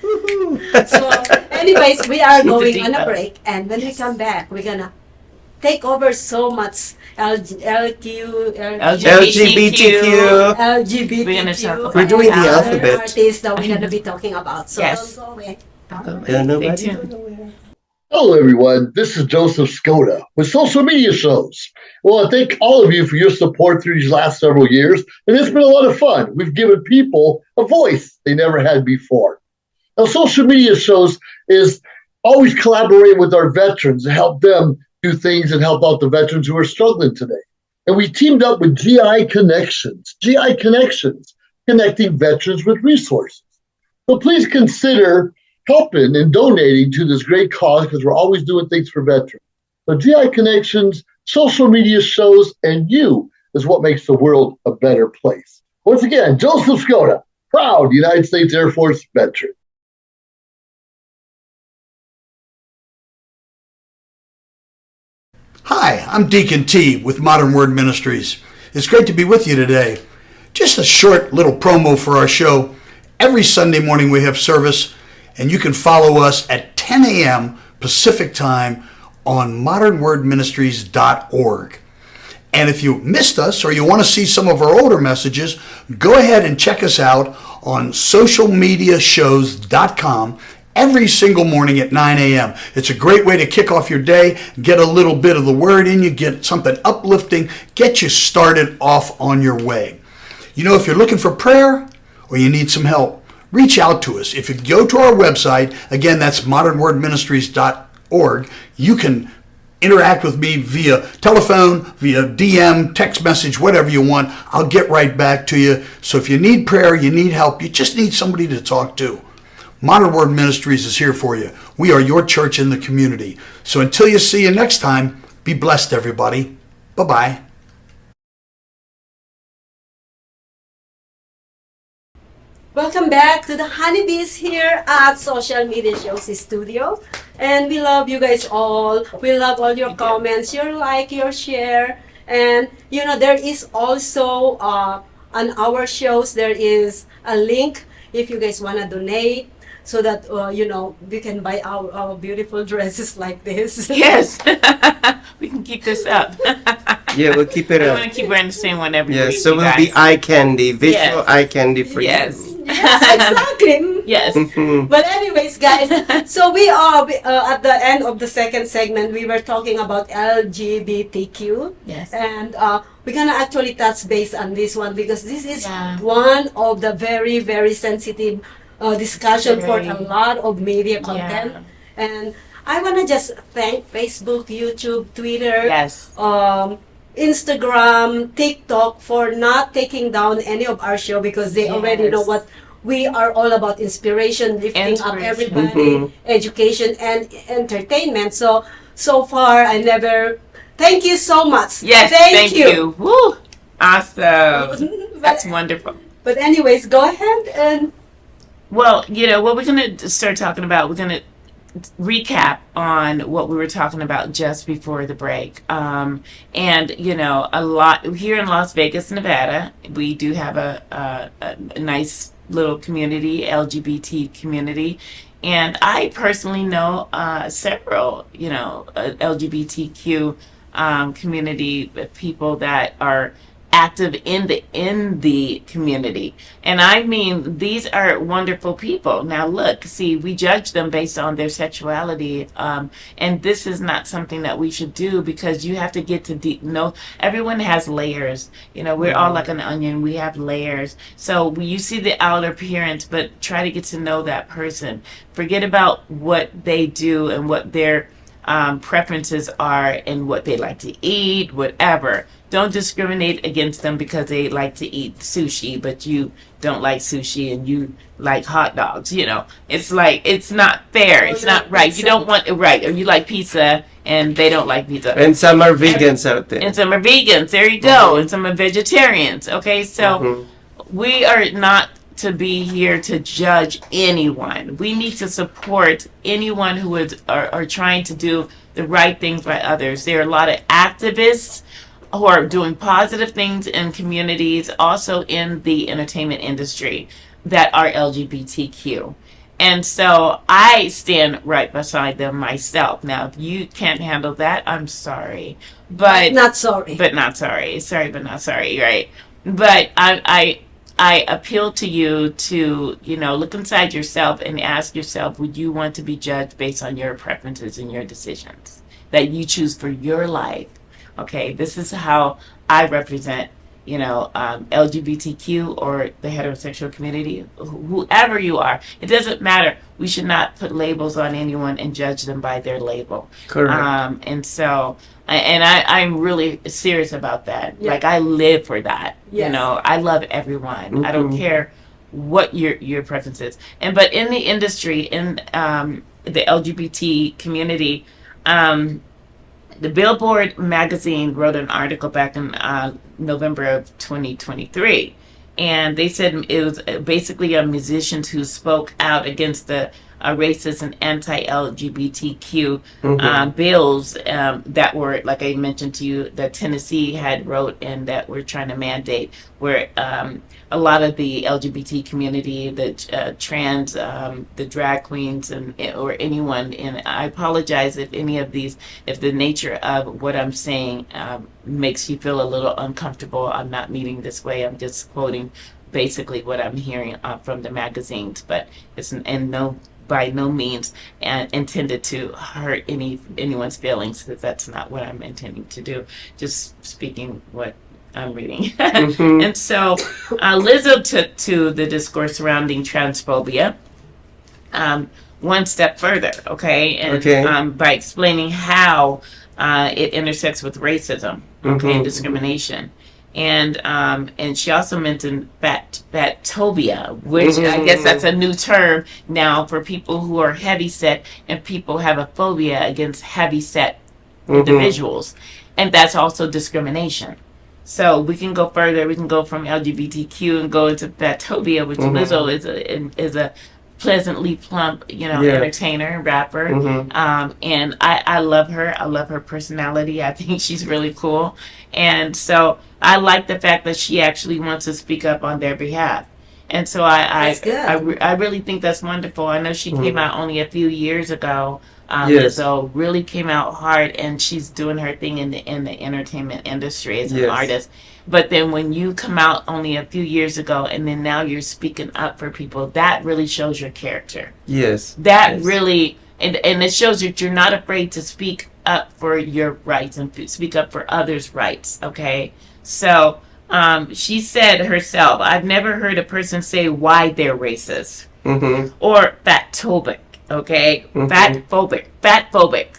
Speaker 1: So, anyways, we are
Speaker 2: She's a
Speaker 1: going on a
Speaker 2: diva.
Speaker 1: break, and when we come back, we're gonna take over so much
Speaker 3: LGBTQ.
Speaker 1: LGBTQ.
Speaker 2: We're gonna talk about
Speaker 3: We're doing the
Speaker 1: and other
Speaker 3: alphabet.
Speaker 1: artists that we're gonna be talking about. So
Speaker 2: Yes.
Speaker 1: don't go away.
Speaker 3: Nobody
Speaker 2: Stay tuned.
Speaker 3: go nowhere.
Speaker 6: Hello, everyone. This is Joseph Skoda with Social Media Shows. Well, I thank all of you for your support through these last several years, and it's been a lot of fun. We've given people a voice they never had before. Now, Social Media Shows is always collaborating with our veterans to help them do things and help out the veterans who are struggling today. And we teamed up with GI Connections, connecting veterans with resources. So please consider helping and donating to this great cause because we're always doing things for veterans. So GI Connections, Social Media Shows, and you is what makes the world a better place. Once again, Joseph Skoda, proud United States Air Force veteran.
Speaker 7: Hi, I'm Deacon T with Modern Word Ministries. It's great to be with you today. Just a short little promo for our show. Every Sunday morning we have service, and you can follow us at 10 a.m. Pacific Time on modernwordministries.org. And if you missed us or you want to see some of our older messages, go ahead and check us out on socialmediashows.com every single morning at 9 a.m. It's a great way to kick off your day, get a little bit of the word in you, get something uplifting, get you started off on your way. If you're looking for prayer or you need some help, reach out to us. If you go to our website, again, that's modernwordministries.org, you can interact with me via telephone, via DM, text message, whatever you want. I'll get right back to you. So if you need prayer, you need help, you just need somebody to talk to, Modern Word Ministries is here for you. We are your church in the community. So until you see you next time, be blessed, everybody. Bye-bye.
Speaker 1: Welcome back to the Honeybees here at Social Media Shows Studio. And we love you guys all. We love all your comments, your like, your share. And there is also on our shows, there is a link if you guys want to donate so that, we can buy our beautiful dresses like this.
Speaker 2: Yes. We can keep this up.
Speaker 3: Yeah, we'll keep it
Speaker 2: I'm
Speaker 3: up.
Speaker 2: going to keep wearing the same one every
Speaker 3: Yes,
Speaker 2: week.
Speaker 3: so
Speaker 2: you
Speaker 3: we'll be
Speaker 2: guys.
Speaker 3: eye candy, visual
Speaker 2: Yes.
Speaker 3: eye candy for
Speaker 2: Yes.
Speaker 3: you.
Speaker 1: Yes, exactly.
Speaker 2: Yes.
Speaker 1: But anyways, guys, so we are at the end of the second segment. We were talking about LGBTQ,
Speaker 2: Yes.
Speaker 1: and we're gonna actually touch base on this one because this is
Speaker 2: Yeah.
Speaker 1: one of the very, very sensitive discussion for
Speaker 2: Very.
Speaker 1: a lot of media content. And I wanna just thank Facebook, YouTube, Twitter,
Speaker 2: Yes.
Speaker 1: Instagram, TikTok for not taking down any of our show because they already know
Speaker 2: Yes.
Speaker 1: we are all about inspiration, lifting up
Speaker 2: Inspiration.
Speaker 1: everybody, education and entertainment. So far, I never. Thank you so much.
Speaker 2: Yes, thank you. Woo! Awesome. That's
Speaker 1: but,
Speaker 2: wonderful.
Speaker 1: but anyways, go ahead and.
Speaker 2: Well, what we're going to start talking about, we're going to recap on what we were talking about just before the break. And, a lot here in Las Vegas, Nevada, we do have a nice little community, LGBT community. And I personally know several, LGBTQ community people that are active in the community, and I mean these are wonderful people. Now look, see, we judge them based on their sexuality, and this is not something that we should do, because you have to get to know. Everyone has layers. We're all like an onion. We have layers. So you see the outer appearance, but try to get to know that person. Forget about what they do and what their preferences are and what they like to eat, whatever. Don't discriminate against them because they like to eat sushi, but you don't like sushi and you like hot dogs. It's like, it's not fair. It's not right. You don't want it right. Or you like pizza and they don't like pizza.
Speaker 3: And some are vegans out there.
Speaker 2: And some are vegans. There you go. And some are vegetarians. Okay, so we are not to be here to judge anyone. We need to support anyone who are trying to do the right things by others. There are a lot of activists who are doing positive things in communities, also in the entertainment industry, that are LGBTQ. And so I stand right beside them myself. Now, if you can't handle that, I'm sorry. But
Speaker 1: not sorry.
Speaker 2: But not sorry. Sorry, but not sorry, right? But I appeal to you to, look inside yourself and ask yourself, would you want to be judged based on your preferences and your decisions that you choose for your life? Okay, this is how I represent, LGBTQ or the heterosexual community, whoever you are. It doesn't matter. We should not put labels on anyone and judge them by their label.
Speaker 3: Correct.
Speaker 2: And so, I'm really serious about that. Yeah. Like, I live for that.
Speaker 1: Yes.
Speaker 2: I love everyone. I don't care what your preference is. But in the industry, in the LGBT community, the Billboard magazine wrote an article back in November of 2023, and they said it was basically a musicians who spoke out against the racist and anti-LGBTQ bills that were, like I mentioned to you, that Tennessee had wrote and that we're trying to mandate, where a lot of the LGBT community, the trans, the drag queens, or anyone, and I apologize if any of these, if the nature of what I'm saying makes you feel a little uncomfortable. I'm not meaning this way. I'm just quoting basically what I'm hearing from the magazines, but it's by no means intended to hurt anyone's feelings, because that's not what I'm intending to do. Just speaking what I'm reading. And so Lizzo took to the discourse surrounding transphobia one step further, okay? And by explaining how it intersects with racism, and discrimination. And she also mentioned fatphobia, which I guess that's a new term now for people who are heavy set, and people have a phobia against heavy set individuals, and that's also discrimination. So we can go further. We can go from LGBTQ and go into fatphobia, which Lizzo is a pleasantly plump, entertainer, rapper. And I love her. I love her personality. I think she's really cool. And so I like the fact that she actually wants to speak up on their behalf. And so I really think that's wonderful. I know she came out only a few years ago. So really came out hard, and she's doing her thing in the entertainment industry as an artist. But then when you come out only a few years ago, and then now you're speaking up for people, that really shows your character. That really, and it shows that you're not afraid to speak up for your rights and speak up for others' rights. Okay, so she said herself, "I've never heard a person say why they're racist or fatphobic." Okay, fatphobic.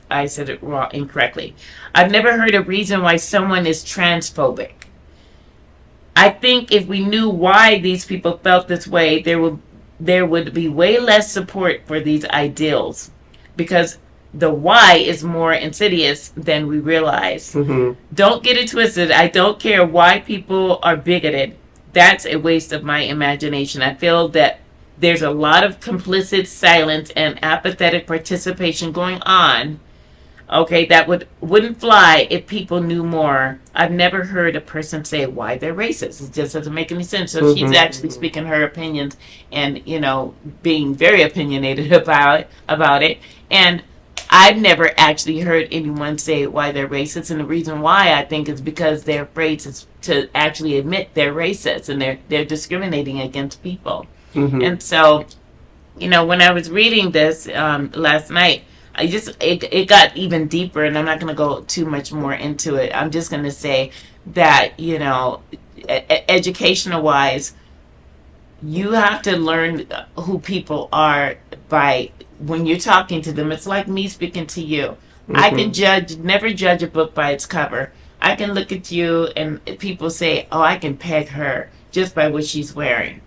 Speaker 2: I said it wrong, incorrectly. I've never heard a reason why someone is transphobic. I think if we knew why these people felt this way, there there would be way less support for these ideals, because the why is more insidious than we realize. Don't get it twisted. I don't care why people are bigoted. That's a waste of my imagination. I feel that there's a lot of complicit silence and apathetic participation going on. Okay, that wouldn't fly if people knew more. I've never heard a person say why they're racist. It just doesn't make any sense. So she's actually speaking her opinions and, being very opinionated about it. And I've never actually heard anyone say why they're racist. And the reason why, I think, is because they're afraid to actually admit they're racist and they're discriminating against people. And so, when I was reading this last night, it got even deeper, and I'm not going to go too much more into it. I'm just going to say that, educational wise, you have to learn who people are by when you're talking to them. It's like me speaking to you. I can never judge a book by its cover. I can look at you and people say, oh, I can peg her just by what she's wearing.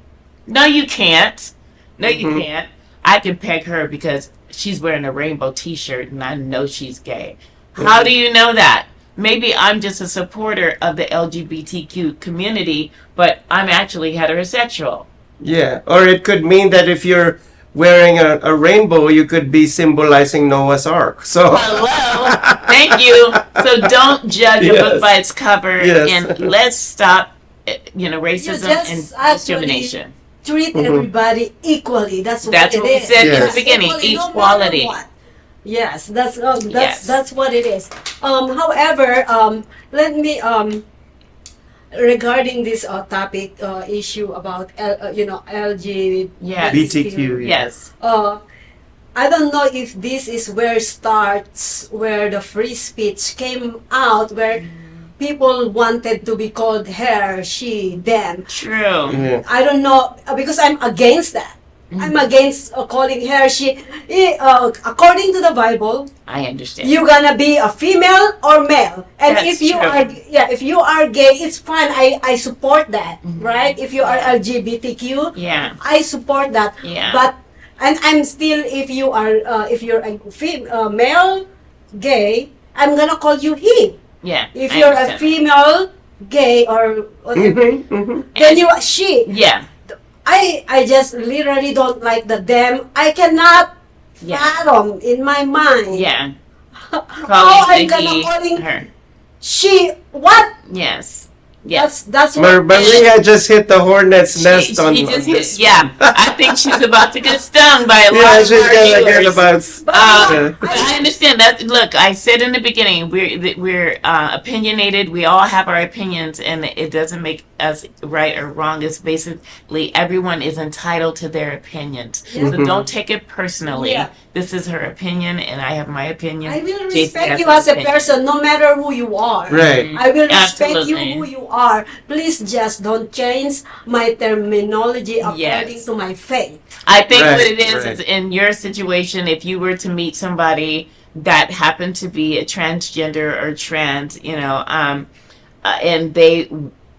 Speaker 2: No, you can't. No, you can't. I can peg her because she's wearing a rainbow t-shirt and I know she's gay. How do you know that? Maybe I'm just a supporter of the LGBTQ community, but I'm actually heterosexual.
Speaker 3: Yeah, or it could mean that if you're wearing a rainbow, you could be symbolizing Noah's Ark. So
Speaker 2: hello, thank you. So don't judge a book by its cover, and let's stop, racism and discrimination.
Speaker 1: Treat everybody equally. That's what
Speaker 2: we said in the beginning. Equality.
Speaker 1: No, yes, that's what it is. However, let me regarding this topic issue about LGBT.
Speaker 3: BTQ.
Speaker 2: Yes.
Speaker 1: I don't know if this is where the free speech came out, where people wanted to be called her, she, them.
Speaker 2: True.
Speaker 3: Yeah.
Speaker 1: I don't know, because I'm against that. I'm against calling her, she. According to the Bible,
Speaker 2: I understand.
Speaker 1: You're gonna be a female or male, and
Speaker 2: That's
Speaker 1: if you
Speaker 2: true.
Speaker 1: if you are gay, it's fine. I support that, right? If you are LGBTQ, I support that.
Speaker 2: Yeah.
Speaker 1: But I'm still, if you're a male gay, I'm gonna call you he.
Speaker 2: Yeah.
Speaker 1: If you're a female gay or whatever, then you are she.
Speaker 2: Yeah.
Speaker 1: I just literally don't like the them. I cannot fathom in my mind.
Speaker 2: Yeah.
Speaker 1: How I'm gonna calling
Speaker 2: her.
Speaker 1: She what?
Speaker 2: Yes. Yes.
Speaker 1: That's what.
Speaker 3: Maria just hit the hornet's nest on
Speaker 2: this. Yeah. I think she's about to get stung by a lot of
Speaker 3: she's gonna get about.
Speaker 2: I understand that. Look, I said in the beginning, we're opinionated. We all have our opinions, and it doesn't make us right or wrong. It's basically everyone is entitled to their opinions. So don't take it personally.
Speaker 1: Yeah.
Speaker 2: This is her opinion, and I have my opinion.
Speaker 1: I will respect you as a person, no matter who you are.
Speaker 3: Right.
Speaker 1: I will respect
Speaker 2: Absolutely.
Speaker 1: you who you are. Please just don't change my terminology according to my faith.
Speaker 2: I think what it is in your situation, if you were to meet somebody that happened to be a transgender or trans, and they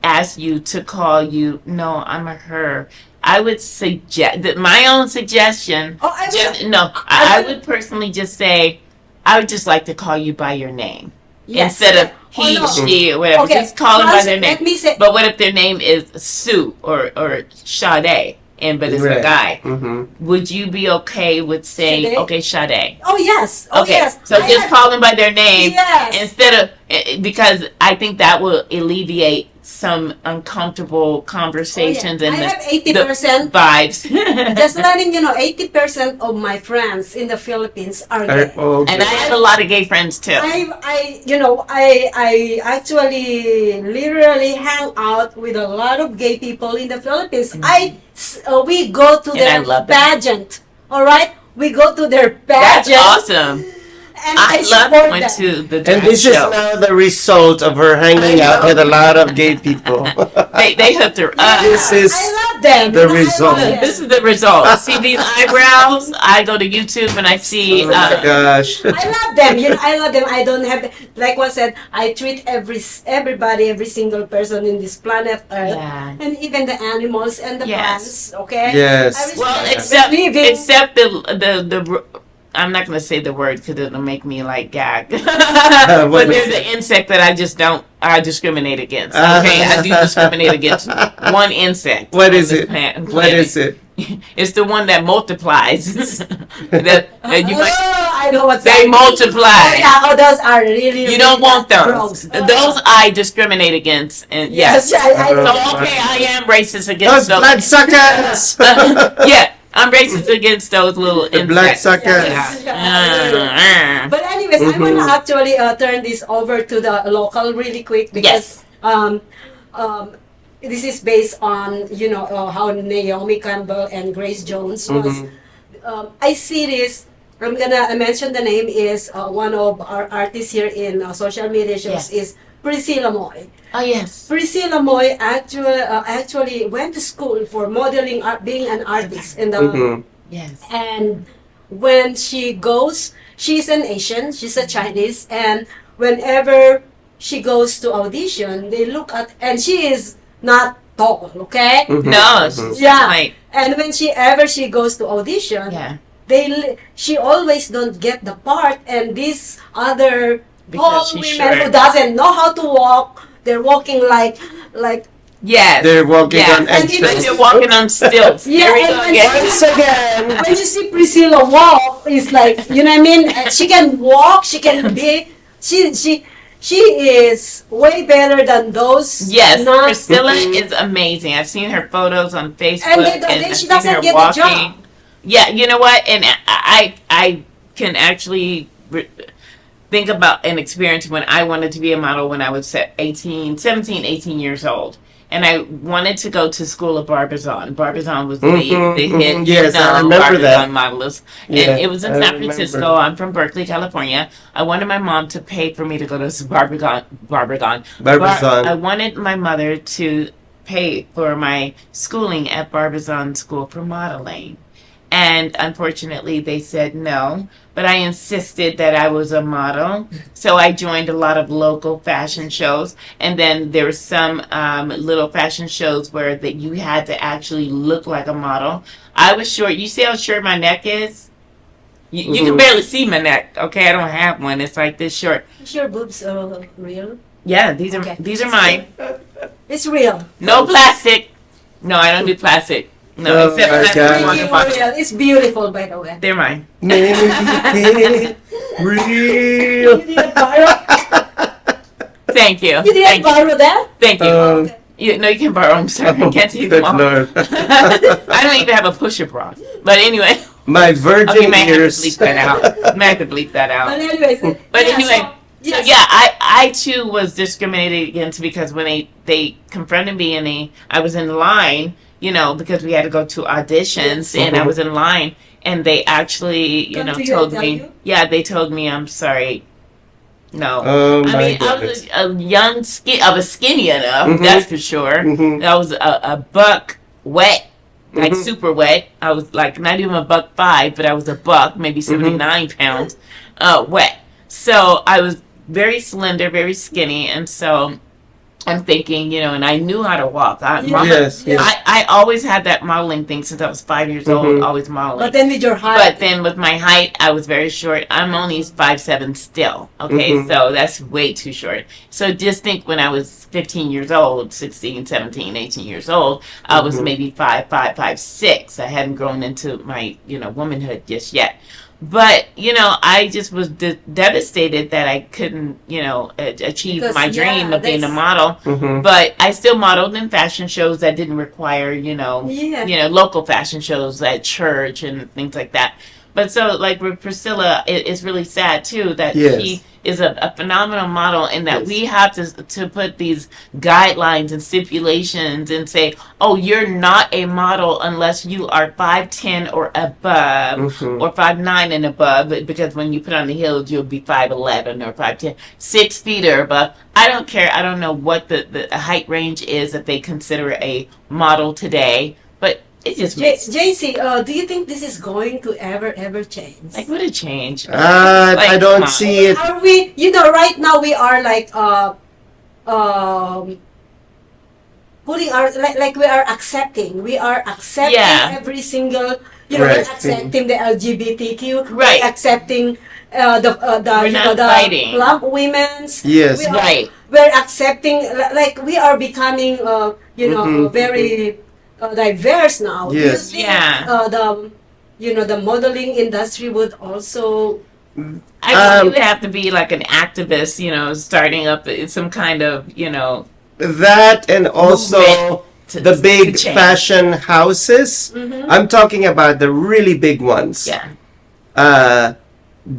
Speaker 2: ask you to call you, no, I'm a her. I would suggest that my own suggestion. I would personally just say, I would just like to call you by your name instead of he, she, or whatever.
Speaker 1: Okay.
Speaker 2: Just call them by their name.
Speaker 1: Let me say,
Speaker 2: but what if their name is Sue or Sade, but it's a guy? Would you be okay with saying,
Speaker 1: Sade?
Speaker 2: okay, Sade?
Speaker 1: oh yes, oh
Speaker 2: Okay,
Speaker 1: yes.
Speaker 2: so just call them by their name instead of, because I think that will alleviate some uncomfortable conversations and
Speaker 1: I have
Speaker 2: the
Speaker 1: 80%.
Speaker 2: vibes.
Speaker 1: Just letting you know, 80% of my friends in the Philippines are gay.
Speaker 2: And I have a lot of gay friends too.
Speaker 1: I actually literally hang out with a lot of gay people in the Philippines. We go to
Speaker 2: And I
Speaker 1: their
Speaker 2: love them.
Speaker 1: pageant. All right, we go to their pageant.
Speaker 2: That's awesome.
Speaker 1: And
Speaker 2: I love
Speaker 1: support
Speaker 2: going
Speaker 1: them.
Speaker 2: to the
Speaker 3: And
Speaker 2: drag
Speaker 3: this is
Speaker 2: show.
Speaker 3: now the result of her hanging out with a lot of gay people.
Speaker 2: They hooked her up.
Speaker 3: This is
Speaker 1: I love them.
Speaker 3: the
Speaker 1: I love
Speaker 3: result.
Speaker 1: them.
Speaker 2: This is the result. See these eyebrows? I go to YouTube and I see.
Speaker 3: Oh my gosh.
Speaker 1: I love them. I love them. I don't have, like what said, I treat everybody, every single person in this planet Earth,
Speaker 2: Yeah.
Speaker 1: and even the animals and the
Speaker 2: Yes.
Speaker 1: plants. Okay.
Speaker 3: Yes.
Speaker 1: I respect
Speaker 2: Well,
Speaker 1: them.
Speaker 2: except
Speaker 1: Living-
Speaker 2: except the I'm not gonna say the word because it'll make me like gag.
Speaker 3: What
Speaker 2: But
Speaker 3: is
Speaker 2: there's
Speaker 3: it?
Speaker 2: an insect that I discriminate against. Okay, I do discriminate against one insect.
Speaker 3: What
Speaker 2: on
Speaker 3: is
Speaker 2: this
Speaker 3: it?
Speaker 2: planet.
Speaker 3: What is it?
Speaker 2: It's the one that multiplies. that you might,
Speaker 1: I know what's
Speaker 2: they
Speaker 1: that.
Speaker 2: multiply.
Speaker 1: Oh, yeah, oh, those are really.
Speaker 2: You don't want those.
Speaker 1: gross.
Speaker 2: Those I discriminate against. And yes.
Speaker 1: Yes, I
Speaker 2: So okay, I am racist
Speaker 3: Those
Speaker 2: against those.
Speaker 3: bloodsuckers!
Speaker 2: Yeah, I'm racist against those little
Speaker 3: The
Speaker 2: insects.
Speaker 3: bloodsuckers.
Speaker 1: Yes, yeah. But anyways, I want to actually turn this over to the local really quick because this is based on how Naomi Campbell and Grace Jones was. I see this. I'm gonna mention the name is one of our artists here in social media shows
Speaker 2: Yes.
Speaker 1: is Priscilla Moy.
Speaker 2: Oh yes.
Speaker 1: Priscilla Moy actually went to school for modeling, being an artist, and
Speaker 2: Yes.
Speaker 1: and when she goes, she's an Asian, she's a Chinese, and whenever she goes to audition, they look at, and she is not tall, okay?
Speaker 2: No, she's
Speaker 1: Yeah.
Speaker 2: like
Speaker 1: And when she goes to audition,
Speaker 2: yeah.
Speaker 1: she always don't get the part, and these other
Speaker 2: Because
Speaker 1: tall
Speaker 2: she's
Speaker 1: women who
Speaker 2: short.
Speaker 1: doesn't know how to walk, they're walking like
Speaker 2: Yes.
Speaker 3: They're walking
Speaker 2: Yeah.
Speaker 3: on
Speaker 1: And
Speaker 2: Like
Speaker 3: eggshells.
Speaker 2: they're walking on stilts.
Speaker 1: Yeah,
Speaker 2: There we
Speaker 1: and
Speaker 2: go
Speaker 1: when
Speaker 2: again.
Speaker 3: Once again.
Speaker 1: when you see Priscilla walk, it's like, you know what I mean? She can walk, she can be, she is way better than those.
Speaker 2: Yes,
Speaker 1: not-
Speaker 2: Priscilla is amazing. I've seen her photos on Facebook,
Speaker 1: And then
Speaker 2: I've
Speaker 1: she
Speaker 2: seen
Speaker 1: doesn't
Speaker 2: her
Speaker 1: get the
Speaker 2: walking.
Speaker 1: job.
Speaker 2: Yeah, you know what? And I can actually think about an experience when I wanted to be a model when I was 17, 18 years old. And I wanted to go to school of Barbizon. Barbizon was the hit.
Speaker 3: Yes, I remember that.
Speaker 2: Modelist.
Speaker 3: Yeah,
Speaker 2: And it was in
Speaker 3: I
Speaker 2: San
Speaker 3: remember.
Speaker 2: Francisco. I'm from Berkeley, California. I wanted my mom to pay for me to go to Barbizon. I wanted my mother to pay for my schooling at Barbizon School for Modeling. And unfortunately, they said no. But I insisted that I was a model. So I joined a lot of local fashion shows. And then there were some little fashion shows where that you had to actually look like a model. I was short. You see how short my neck is? You can barely see my neck. Okay, I don't have one. It's like this short.
Speaker 1: Is your boobs real?
Speaker 2: Yeah, these are
Speaker 1: Okay.
Speaker 2: mine.
Speaker 1: It's real.
Speaker 2: No plastic. No, I don't do plastic. No,
Speaker 3: Oh
Speaker 2: except
Speaker 3: my
Speaker 2: plastic.
Speaker 3: God.
Speaker 2: I'm
Speaker 1: Really
Speaker 2: talking about-
Speaker 1: real. It's beautiful, by the way.
Speaker 2: They're mine.
Speaker 3: Make it real.
Speaker 1: You didn't borrow?
Speaker 2: Thank you.
Speaker 1: You didn't
Speaker 2: Thank you.
Speaker 1: borrow that?
Speaker 2: Thank you.
Speaker 3: Um,
Speaker 2: You can borrow them, sir. I can't take
Speaker 3: Good
Speaker 2: them all.
Speaker 3: Lord.
Speaker 2: I don't even have a pusher bra. But anyway,
Speaker 3: My
Speaker 2: okay,
Speaker 3: virgin
Speaker 2: may have to
Speaker 3: ears.
Speaker 2: bleep that out. May have to bleep that
Speaker 1: But
Speaker 2: out.
Speaker 1: anyways.
Speaker 2: But
Speaker 1: yeah,
Speaker 2: anyway,
Speaker 1: so
Speaker 2: so yeah, I too was discriminated against because when they confronted me and I was in line, because we had to go to auditions and I was in line and they actually,
Speaker 1: Come to you
Speaker 2: told
Speaker 1: and
Speaker 2: me,
Speaker 1: tell you?
Speaker 2: yeah, they told me, I'm sorry. No.
Speaker 3: Oh my
Speaker 2: I mean,
Speaker 3: goodness.
Speaker 2: I was skinny enough, that's for sure. I was a buck wet, like super wet. I was like not even a $1.05, but I was a buck, maybe 79 pounds, wet. So I was very slender, very skinny, and so I'm thinking, and I knew how to walk.
Speaker 3: Yes, yes.
Speaker 2: I always had that modeling thing since I was 5 years old, always modeling.
Speaker 1: But then with your height.
Speaker 2: But then with my height, I was very short. I'm only 5'7" still. Okay, so that's way too short. So just think when I was 15 years old, 16, 17, 18 years old, I was maybe 5'5", 5'6". I hadn't grown into my, womanhood just yet. But, I just was devastated that I couldn't, achieve
Speaker 1: Because,
Speaker 2: my dream of being a
Speaker 1: that's-
Speaker 2: model. But I still modeled in fashion shows that didn't require,
Speaker 1: Yeah.
Speaker 2: local fashion shows at church and things like that. But so, like with Priscilla, it's really sad too that
Speaker 3: Yes.
Speaker 2: she is a phenomenal model, and that
Speaker 3: Yes.
Speaker 2: we have to put these guidelines and stipulations and say, oh, you're not a model unless you are 5'10" or above,
Speaker 3: Mhm.
Speaker 2: or 5'9" and above, because when you put on the heels, you'll be 5'11" or 5'10", 6 feet or above. I don't care. I don't know what the height range is that they consider a model today, but it just makes
Speaker 1: JC, do you think this is going to ever change?
Speaker 2: like what a change.
Speaker 3: I
Speaker 2: Come
Speaker 3: don't
Speaker 2: on.
Speaker 3: see it.
Speaker 1: Are we, right now we are like, putting our, like we are accepting. We are accepting
Speaker 2: Yeah.
Speaker 1: every single,
Speaker 3: Right.
Speaker 1: we're accepting the LGBTQ.
Speaker 2: Right.
Speaker 1: We're accepting the
Speaker 2: We're not
Speaker 1: the
Speaker 2: fighting.
Speaker 1: plump women's.
Speaker 3: Yes.
Speaker 1: We are,
Speaker 2: Right.
Speaker 1: We're accepting, like we are becoming,
Speaker 3: Mhm.
Speaker 1: very diverse now. Do you
Speaker 3: Yes.
Speaker 1: think,
Speaker 2: Yeah.
Speaker 1: the modeling industry would also,
Speaker 2: I think you would have to be like an activist, starting up some kind of,
Speaker 3: That and also
Speaker 2: movement to-
Speaker 3: the
Speaker 2: to
Speaker 3: big
Speaker 2: change.
Speaker 3: fashion houses. I'm talking about the really big ones.
Speaker 2: Yeah.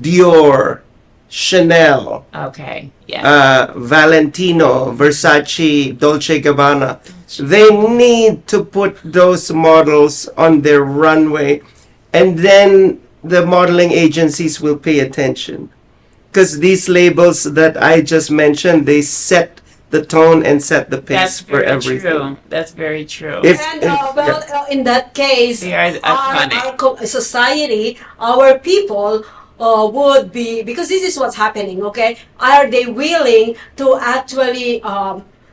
Speaker 3: Dior, Chanel,
Speaker 2: Okay. Yeah.
Speaker 3: Valentino, Versace, Dolce Gabbana. They need to put those models on their runway, and then the modeling agencies will pay attention. Because these labels that I just mentioned, they set the tone and set the pace
Speaker 2: That's
Speaker 3: for
Speaker 2: very
Speaker 3: everything.
Speaker 2: true. That's very true.
Speaker 3: If-
Speaker 1: and
Speaker 3: yeah.
Speaker 1: in that case,
Speaker 2: They are iconic.
Speaker 1: our society, our people would be, because this is what's happening. Okay, are they willing to actually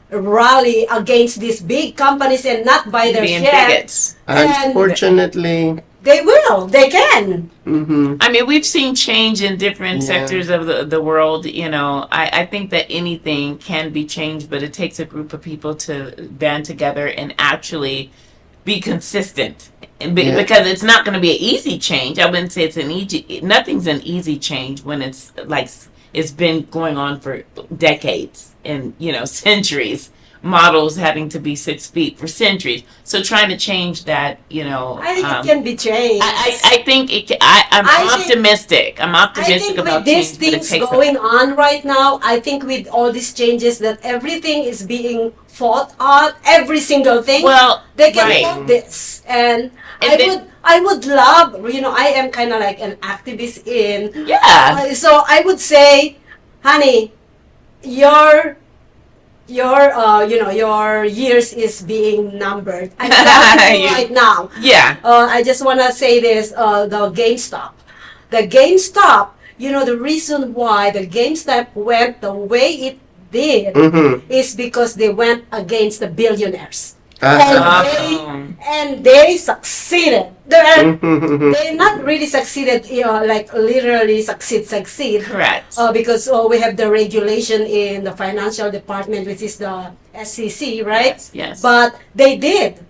Speaker 1: rally against these big companies and not buy their
Speaker 2: Being
Speaker 1: share?
Speaker 2: bigots.
Speaker 1: And
Speaker 3: Unfortunately,
Speaker 1: they will. They can.
Speaker 2: I mean, we've seen change in different
Speaker 3: Yeah.
Speaker 2: sectors of the world. I think that anything can be changed, but it takes a group of people to band together and actually be consistent.
Speaker 3: Yeah.
Speaker 2: Because it's not going to be an easy change. I wouldn't say it's an easy. Nothing's an easy change when it's like it's been going on for decades and centuries. Models having to be 6 feet for centuries. So trying to change that,
Speaker 1: I think it can be changed.
Speaker 2: I think it. I'm
Speaker 1: I think-
Speaker 2: optimistic. I'm
Speaker 1: I
Speaker 2: optimistic
Speaker 1: think
Speaker 2: about
Speaker 1: with these
Speaker 2: change, but it
Speaker 1: things
Speaker 2: takes
Speaker 1: going on right now, I think with all these changes that everything is being fought on, every single thing,
Speaker 2: Well,
Speaker 1: they can
Speaker 2: right.
Speaker 1: fought this. And
Speaker 2: And
Speaker 1: I would love, I am kind of like an activist in,
Speaker 2: Yeah.
Speaker 1: so I would say, honey, your years is being numbered. I'm telling you
Speaker 2: You-
Speaker 1: right now.
Speaker 2: Yeah.
Speaker 1: I just want to say this, the GameStop. The reason why the GameStop went the way it did is because they went against the billionaires. And they succeeded. They not really succeeded, like literally succeed.
Speaker 2: Correct.
Speaker 1: Because we have the regulation in the financial department, which is the SEC, right?
Speaker 2: Yes.
Speaker 1: But they did.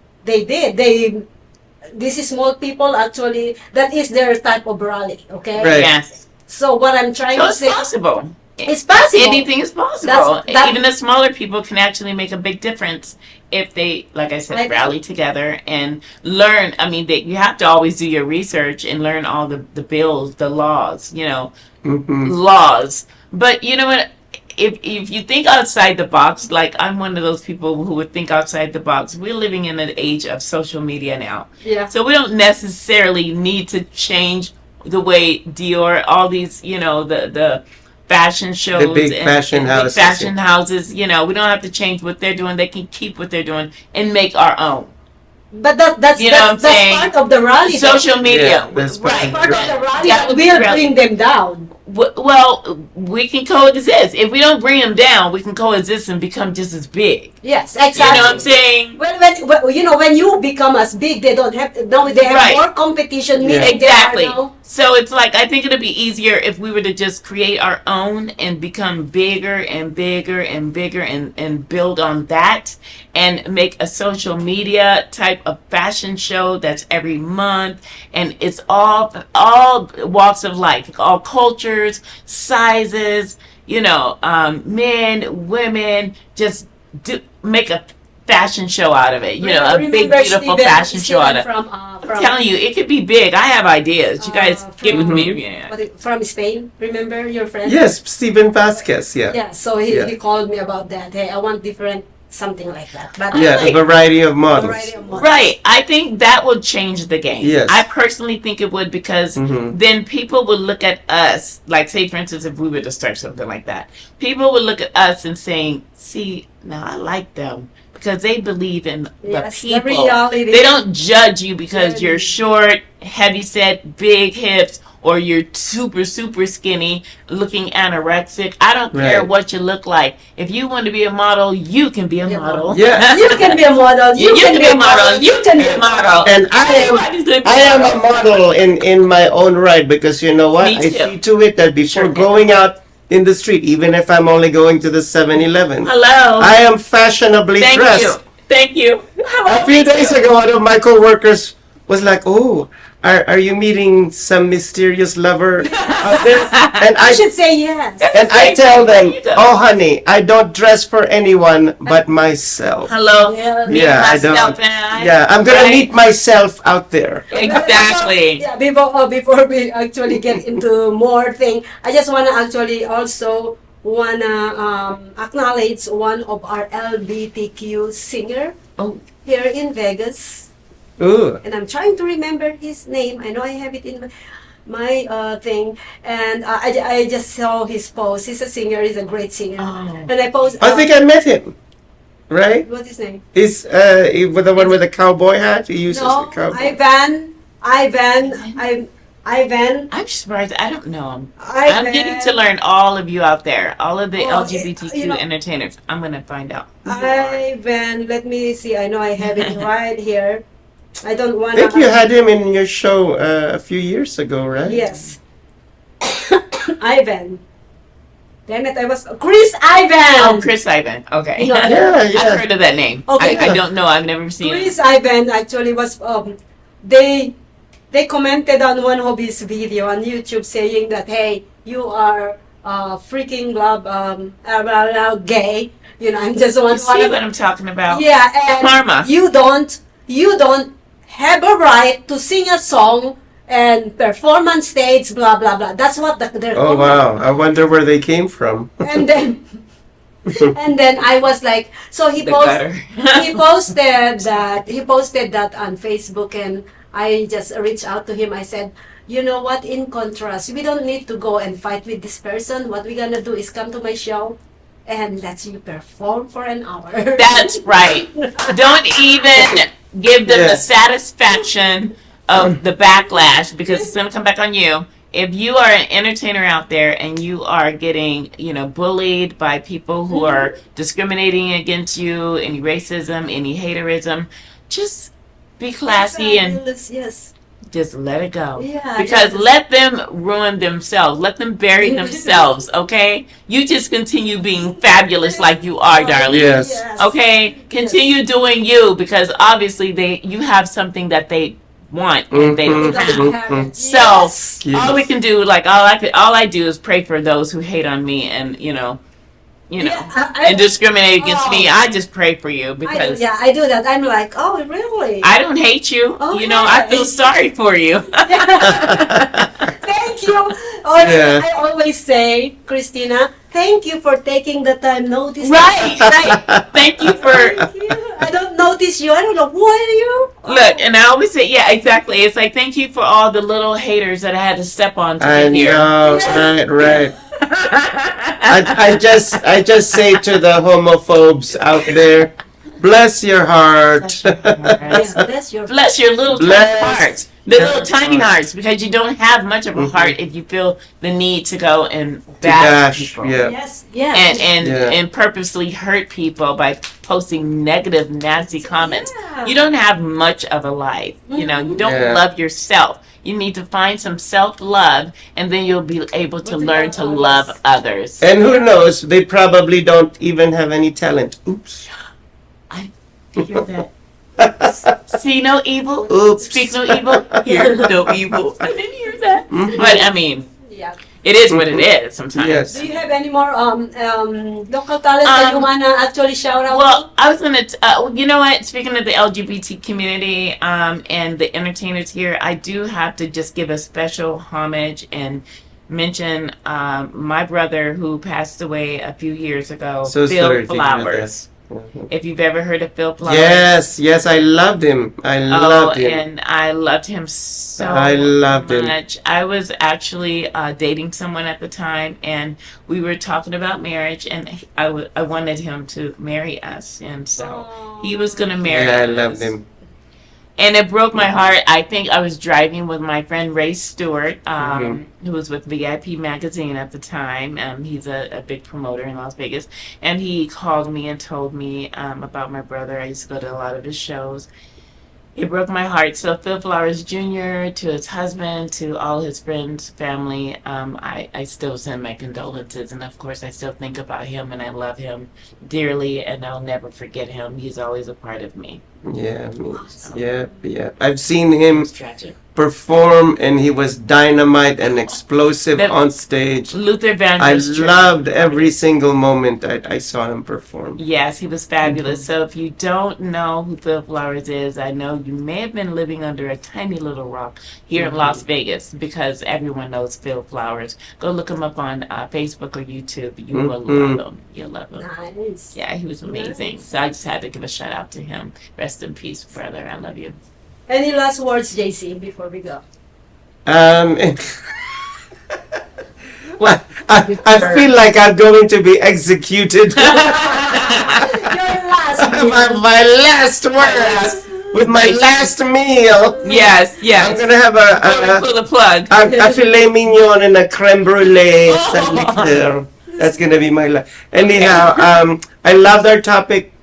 Speaker 1: This is small people actually, that is their type of rally, okay?
Speaker 3: Right.
Speaker 2: Yes.
Speaker 1: So what I'm trying
Speaker 2: So
Speaker 1: to
Speaker 2: it's
Speaker 1: say,
Speaker 2: possible.
Speaker 1: it's possible.
Speaker 2: Anything is possible.
Speaker 1: That-
Speaker 2: Even the smaller people can actually make a big difference if they, like I said,
Speaker 1: Like-
Speaker 2: rally together and learn. I mean, you have to always do your research and learn all the bills, the laws, laws. But you know what? If you think outside the box, like I'm one of those people who would think outside the box. We're living in an age of social media now.
Speaker 1: Yeah.
Speaker 2: So we don't necessarily need to change the way Dior, all these, the fashion shows,
Speaker 3: The big fashion houses,
Speaker 2: fashion houses. We don't have to change what they're doing. They can keep what they're doing and make our own.
Speaker 1: But that's
Speaker 2: You know what I'm saying?
Speaker 1: part of the rally.
Speaker 2: Social media,
Speaker 3: Yeah, that's
Speaker 2: right?
Speaker 1: Part of the rally
Speaker 2: That
Speaker 1: that
Speaker 2: would be
Speaker 1: will
Speaker 2: rally.
Speaker 1: bring them down.
Speaker 2: Well, we can coexist. If we don't bring them down, we can coexist and become just as big.
Speaker 1: Yes,
Speaker 2: You know
Speaker 1: exactly.
Speaker 2: what I'm saying?
Speaker 1: When you become as big, they don't have no. They have
Speaker 2: Right.
Speaker 1: more competition.
Speaker 3: Yeah.
Speaker 1: Meaning
Speaker 2: Exactly.
Speaker 1: There are no,
Speaker 2: So it's like I think it'd be easier if we were to just create our own and become bigger and bigger and bigger and build on that and make a social media type of fashion show that's every month, and it's all walks of life, all cultures, sizes, men, women, just make a fashion show out of it. You know, a big,
Speaker 1: Remember
Speaker 2: beautiful
Speaker 1: Steven-
Speaker 2: fashion show out of it.
Speaker 1: Steven
Speaker 2: I'm
Speaker 1: from
Speaker 2: telling you, it could be big. I have ideas. You guys get with me. Yeah.
Speaker 1: from Spain. Remember your friend?
Speaker 3: Yes, Steven Vasquez. Yeah.
Speaker 1: Yeah. So he
Speaker 3: Yeah.
Speaker 1: called me about that. Hey, I want different something like that. But
Speaker 3: Yeah, a variety of models.
Speaker 1: variety of models.
Speaker 2: Right. I think that will change the game.
Speaker 3: Yes.
Speaker 2: I personally think it would because then people would look at us, like say for instance, if we were to start something like that, people would look at us and saying, see, now I like them because they believe in
Speaker 1: Yes,
Speaker 2: the
Speaker 1: the
Speaker 2: people.
Speaker 1: reality.
Speaker 2: They don't judge you because you're short, heavy set, big hips, or you're super, super skinny, looking anorexic. I don't care
Speaker 3: Right.
Speaker 2: what you look like. If you want to be a model, you can be a model.
Speaker 3: Yeah.
Speaker 1: You can be a model.
Speaker 2: You can be a model. You can be a model.
Speaker 3: And I am a model in my own right because you know what?
Speaker 2: Me
Speaker 3: I
Speaker 2: too.
Speaker 3: see to it that before
Speaker 2: Sure.
Speaker 3: going out in the street, even if I'm only going to the 7-Eleven,
Speaker 2: Hello.
Speaker 3: I am fashionably
Speaker 2: Thank
Speaker 3: dressed.
Speaker 2: you. Thank you.
Speaker 3: A few days ago, one of my coworkers was like, "Oh, are you meeting some mysterious lover out there?" And
Speaker 1: I should say yes.
Speaker 3: I tell them,
Speaker 2: There you go.
Speaker 3: "Oh, honey, I don't dress for anyone but myself."
Speaker 2: Hello.
Speaker 1: Yeah.
Speaker 2: Me,
Speaker 3: Yeah, I
Speaker 2: myself,
Speaker 3: don't.
Speaker 2: and I.
Speaker 3: Yeah, I'm gonna
Speaker 2: Right?
Speaker 3: meet myself out there.
Speaker 2: Exactly.
Speaker 1: Yeah, before we actually get into more thing, I just wanna actually also acknowledge one of our LGBTQ singer
Speaker 2: Oh.
Speaker 1: here in Vegas,
Speaker 3: Ooh.
Speaker 1: and I'm trying to remember his name. I know I have it in my thing, and I just saw his post. He's a singer. He's a great singer,
Speaker 2: Oh.
Speaker 1: and I post.
Speaker 3: I think I met him. Right?
Speaker 1: What's his name?
Speaker 3: Is with the one with the cowboy hat? He uses
Speaker 1: No,
Speaker 3: the cowboy.
Speaker 1: Ivan.
Speaker 2: I'm surprised. I don't know him. I'm getting to learn all of you out there, all of the
Speaker 1: Oh,
Speaker 2: LGBTQ
Speaker 1: you know-
Speaker 2: entertainers. I'm gonna find out. who you are.
Speaker 1: Ivan, let me see. I know I have it right here. I don't
Speaker 3: I
Speaker 1: want
Speaker 3: think you had him in your show a few years ago, right?
Speaker 1: Yes. Ivan. Damn it, I was Chris Ivan.
Speaker 2: Oh, Chris Ivan. Okay.
Speaker 1: You know,
Speaker 3: Yeah,
Speaker 2: I've
Speaker 3: yeah.
Speaker 2: heard of that name.
Speaker 1: Okay.
Speaker 2: I don't know. I've never seen it.
Speaker 1: Chris Ivan actually was they commented on one of his video on YouTube saying that, hey, you are freaking gay. You know, I'm just
Speaker 2: You
Speaker 1: one
Speaker 2: see
Speaker 1: of
Speaker 2: what I'm talking about?
Speaker 1: yeah, and
Speaker 2: Karma.
Speaker 1: you don't have a right to sing a song and perform on stage, blah blah blah. That's what they're
Speaker 3: Oh wow! I wonder where they came from.
Speaker 1: And then and then I was like, so
Speaker 2: The gutter.
Speaker 1: he posted that on Facebook, and I just reached out to him. I said, you know what, in contrast, we don't need to go and fight with this person. What we're gonna do is come to my show and let you perform for an hour.
Speaker 2: That's right. Don't even give them
Speaker 3: Yeah.
Speaker 2: the satisfaction of the backlash because it's going to come back on you. If you are an entertainer out there and you are getting, bullied by people who are discriminating against you, any racism, any haterism, just be classy and
Speaker 1: yes.
Speaker 2: just let it go.
Speaker 1: Yeah,
Speaker 2: Because
Speaker 1: yes.
Speaker 2: let them ruin themselves. Let them bury themselves, okay? You just continue being fabulous like you are, darling.
Speaker 3: Yes.
Speaker 2: Okay? Continue doing you because obviously you have something that they want and they don't have. So
Speaker 1: Yes.
Speaker 2: all we can do, all I do is pray for those who hate on me and and discriminate against me. I just pray for you because
Speaker 1: I do that. I'm like, oh, really?
Speaker 2: I don't hate you.
Speaker 1: Okay.
Speaker 2: I feel sorry for you.
Speaker 1: Thank you.
Speaker 3: Yeah.
Speaker 1: I always say, Christina, thank you for taking the time notice.
Speaker 2: right. Thank you for
Speaker 1: Thank you. I don't notice you. I don't know who are you.
Speaker 2: look, and I always say, yeah, exactly. It's like thank you for all the little haters that I had to step on to
Speaker 3: I
Speaker 2: get here.
Speaker 3: know, right. I just say to the homophobes out there, bless your heart.
Speaker 1: Yes, that's your.
Speaker 2: Bless your little tiny
Speaker 3: Bless
Speaker 2: hearts. The
Speaker 3: your
Speaker 2: little tiny
Speaker 3: heart.
Speaker 2: hearts, because you don't have much of a heart if you feel the need to go and
Speaker 3: Dash,
Speaker 2: bash people.
Speaker 3: yeah.
Speaker 1: Yes, yes.
Speaker 2: And purposely hurt people by posting negative, nasty comments.
Speaker 1: Yeah.
Speaker 2: You don't have much of a life. You don't
Speaker 3: Yeah.
Speaker 2: love yourself. You need to find some self-love, and then you'll be able to learn to love others.
Speaker 3: And who knows, they probably don't even have any talent. Oops.
Speaker 2: I figured that. See no evil,
Speaker 3: Oops.
Speaker 2: speak no evil, hear no evil. I didn't hear that. But I mean,
Speaker 1: Yeah.
Speaker 2: it is what it is sometimes.
Speaker 3: Yes.
Speaker 1: Do you have any more local talents that you wanna actually shout out?
Speaker 2: Well, I was gonna, you know what? Speaking of the LGBT community and the entertainers here, I do have to just give a special homage and mention my brother who passed away a few years ago,
Speaker 3: So
Speaker 2: Phil
Speaker 3: sorry to hear
Speaker 2: Flowers. If you've ever heard of Phil Flowers,
Speaker 3: Yes, I loved him. I loved him.
Speaker 2: and I loved him so
Speaker 3: I loved him.
Speaker 2: much. I was actually dating someone at the time, and we were talking about marriage, and I wanted him to marry us, and so he was gonna marry
Speaker 3: Yeah, I
Speaker 2: us.
Speaker 3: loved him.
Speaker 2: And it broke my heart. I think I was driving with my friend Ray Stewart, who was with VIP Magazine at the time. He's a big promoter in Las Vegas. And he called me and told me about my brother. I used to go to a lot of his shows. It broke my heart. So Phil Flowers Jr., to his husband, to all his friends, family, I still send my condolences. And of course, I still think about him, and I love him dearly, and I'll never forget him. He's always a part of me.
Speaker 3: Yeah, yeah. I've seen him
Speaker 2: It's tragic.
Speaker 3: perform, and he was dynamite and explosive
Speaker 2: That-
Speaker 3: on stage.
Speaker 2: Luther
Speaker 3: I
Speaker 2: Vandross.
Speaker 3: loved every single moment I saw him perform.
Speaker 2: Yes, he was fabulous. So if you don't know who Phil Flowers is, I know you may have been living under a tiny little rock here in Las Vegas, because everyone knows Phil Flowers. Go look him up on Facebook or YouTube. You will love him. You'll love him.
Speaker 1: Nice.
Speaker 2: Yeah, he was amazing. So I just had to give a shout out to him. Rest in peace, brother. I love you.
Speaker 1: Any last words, JC, before we go?
Speaker 3: Well, I feel like I'm going to be executed.
Speaker 1: Your last
Speaker 3: my last words with my last meal.
Speaker 2: Yes,
Speaker 3: I'm
Speaker 2: yes.
Speaker 3: gonna have
Speaker 2: Pull the plug.
Speaker 3: a filet mignon and a creme brulee. That's gonna be my last. Anyhow, I loved our topic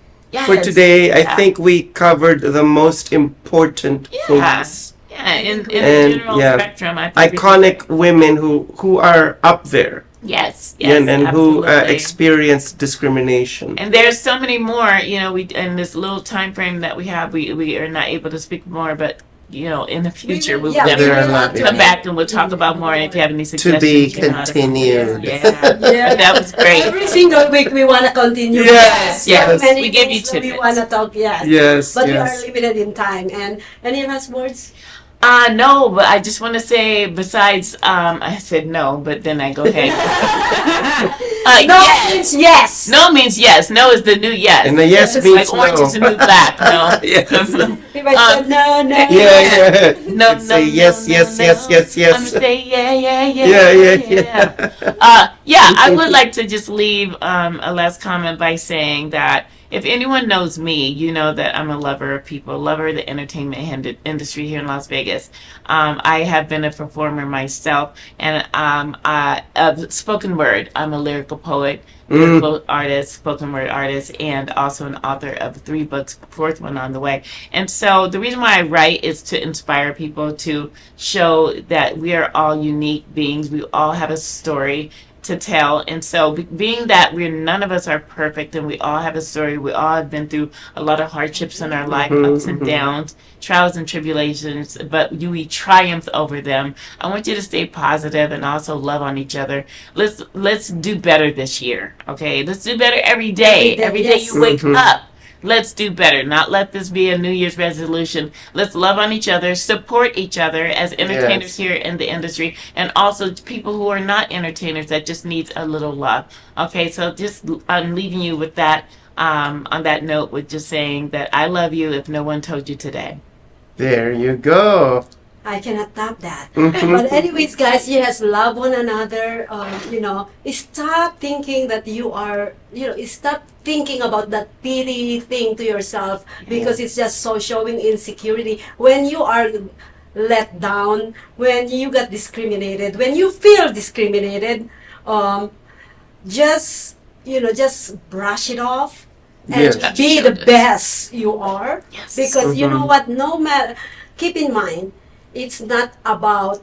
Speaker 3: for
Speaker 2: Yes.
Speaker 3: today. I
Speaker 2: Yeah.
Speaker 3: think we covered the most important things.
Speaker 2: Yeah, in the
Speaker 3: And,
Speaker 2: general
Speaker 3: yeah,
Speaker 2: spectrum, I think
Speaker 3: Iconic women who are up there
Speaker 2: Yes, yes,
Speaker 3: and who
Speaker 2: absolutely.
Speaker 3: experience discrimination.
Speaker 2: And there's so many more, we in this little time frame that we have, we are not able to speak more, but in the future we'll
Speaker 1: yeah,
Speaker 3: There are a
Speaker 2: definitely
Speaker 3: lot,
Speaker 2: come back and we'll talk about more. And if you have any
Speaker 3: To
Speaker 2: suggestions,
Speaker 3: be
Speaker 2: you know how to-
Speaker 3: continued.
Speaker 2: Yeah,
Speaker 1: Yeah.
Speaker 2: that was great.
Speaker 1: Every single week we want to continue.
Speaker 3: Yes,
Speaker 2: yes.
Speaker 1: So many
Speaker 2: We give you
Speaker 1: things that we
Speaker 2: tidbits.
Speaker 1: want to talk, yes.
Speaker 3: Yes,
Speaker 1: But we
Speaker 3: yes.
Speaker 1: are limited in time. And any last words?
Speaker 2: No, but I just want to say, besides, I said no, but then I go ahead.
Speaker 1: No
Speaker 2: yes.
Speaker 1: means yes.
Speaker 2: No means yes. No is the new yes.
Speaker 3: And the yes
Speaker 2: It's
Speaker 3: means
Speaker 2: like orange
Speaker 3: no.
Speaker 2: is the new black. No.
Speaker 3: Yes.
Speaker 1: If I said no, no.
Speaker 3: Yeah.
Speaker 2: No,
Speaker 3: You'd say yes,
Speaker 2: no,
Speaker 3: yes,
Speaker 2: no,
Speaker 3: yes,
Speaker 2: no.
Speaker 3: yes, yes.
Speaker 2: I'm gonna say yeah.
Speaker 3: Yeah.
Speaker 2: Yeah, I would like to just leave a last comment by saying that if anyone knows me, you know that I'm a lover of people, lover of the entertainment industry here in Las Vegas. I have been a performer myself, and of spoken word. I'm a lyrical poet, lyrical artist, spoken word artist, and also an author of 3 books, 4th one on the way. And so the reason why I write is to inspire people, to show that we are all unique beings. We all have a story to tell. And so being that none of us are perfect, and we all have a story, we all have been through a lot of hardships in our life, ups and downs, trials and tribulations, but we triumph over them. I want you to stay positive and also love on each other. Let's do better this year. Okay, let's do better every day. Every day
Speaker 1: yes.
Speaker 2: you wake up, let's do better. Not let this be a New Year's resolution. Let's love on each other, support each other as entertainers here in the industry, and also people who are not entertainers that just needs a little love. Okay, so just I'm leaving you with that, on that note, with just saying that I love you if no one told you today.
Speaker 3: There you go.
Speaker 1: I cannot top that. But anyways, guys, yes, love one another. Stop thinking that you are, stop thinking about that pity thing to yourself, because it's just so showing insecurity. When you are let down, when you got discriminated, when you feel discriminated, just brush it off and
Speaker 3: Yes.
Speaker 1: be the best you are.
Speaker 2: Yes.
Speaker 1: Because you know what, no matter, keep in mind, it's not about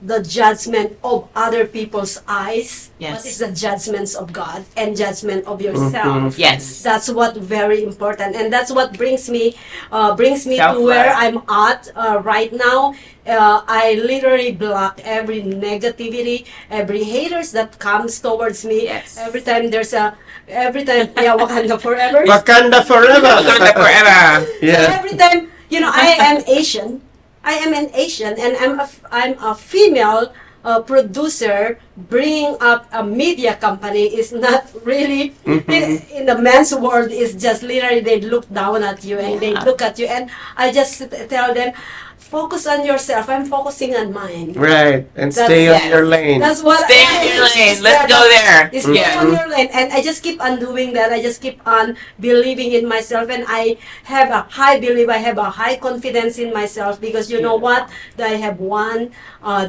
Speaker 1: the judgment of other people's eyes,
Speaker 2: Yes.
Speaker 1: but it's the judgments of God and judgment of yourself.
Speaker 2: Yes.
Speaker 1: That's what very important, and that's what brings me to
Speaker 2: Self-love.
Speaker 1: where I'm at right now. I literally block every negativity, every haters that comes towards me.
Speaker 2: Yes.
Speaker 1: Every time yeah, Wakanda forever.
Speaker 3: Wakanda forever.
Speaker 2: Wakanda forever.
Speaker 1: So
Speaker 3: Yeah.
Speaker 1: every time, I am Asian. I am an Asian, and I'm a female producer. Bringing up a media company is not really in the men's world. Is just literally they look down at you and they look at you, and I just tell them, focus on yourself. I'm focusing on mine.
Speaker 3: Right. And
Speaker 1: That's-
Speaker 3: stay on
Speaker 2: yes.
Speaker 3: your lane.
Speaker 1: That's what
Speaker 2: Stay in your lane. Let's go there.
Speaker 1: Stay
Speaker 2: Yeah.
Speaker 1: on your lane, and I just keep on doing that. I just keep on believing in myself, and I have a high belief. I have a high confidence in myself because you know what? I have one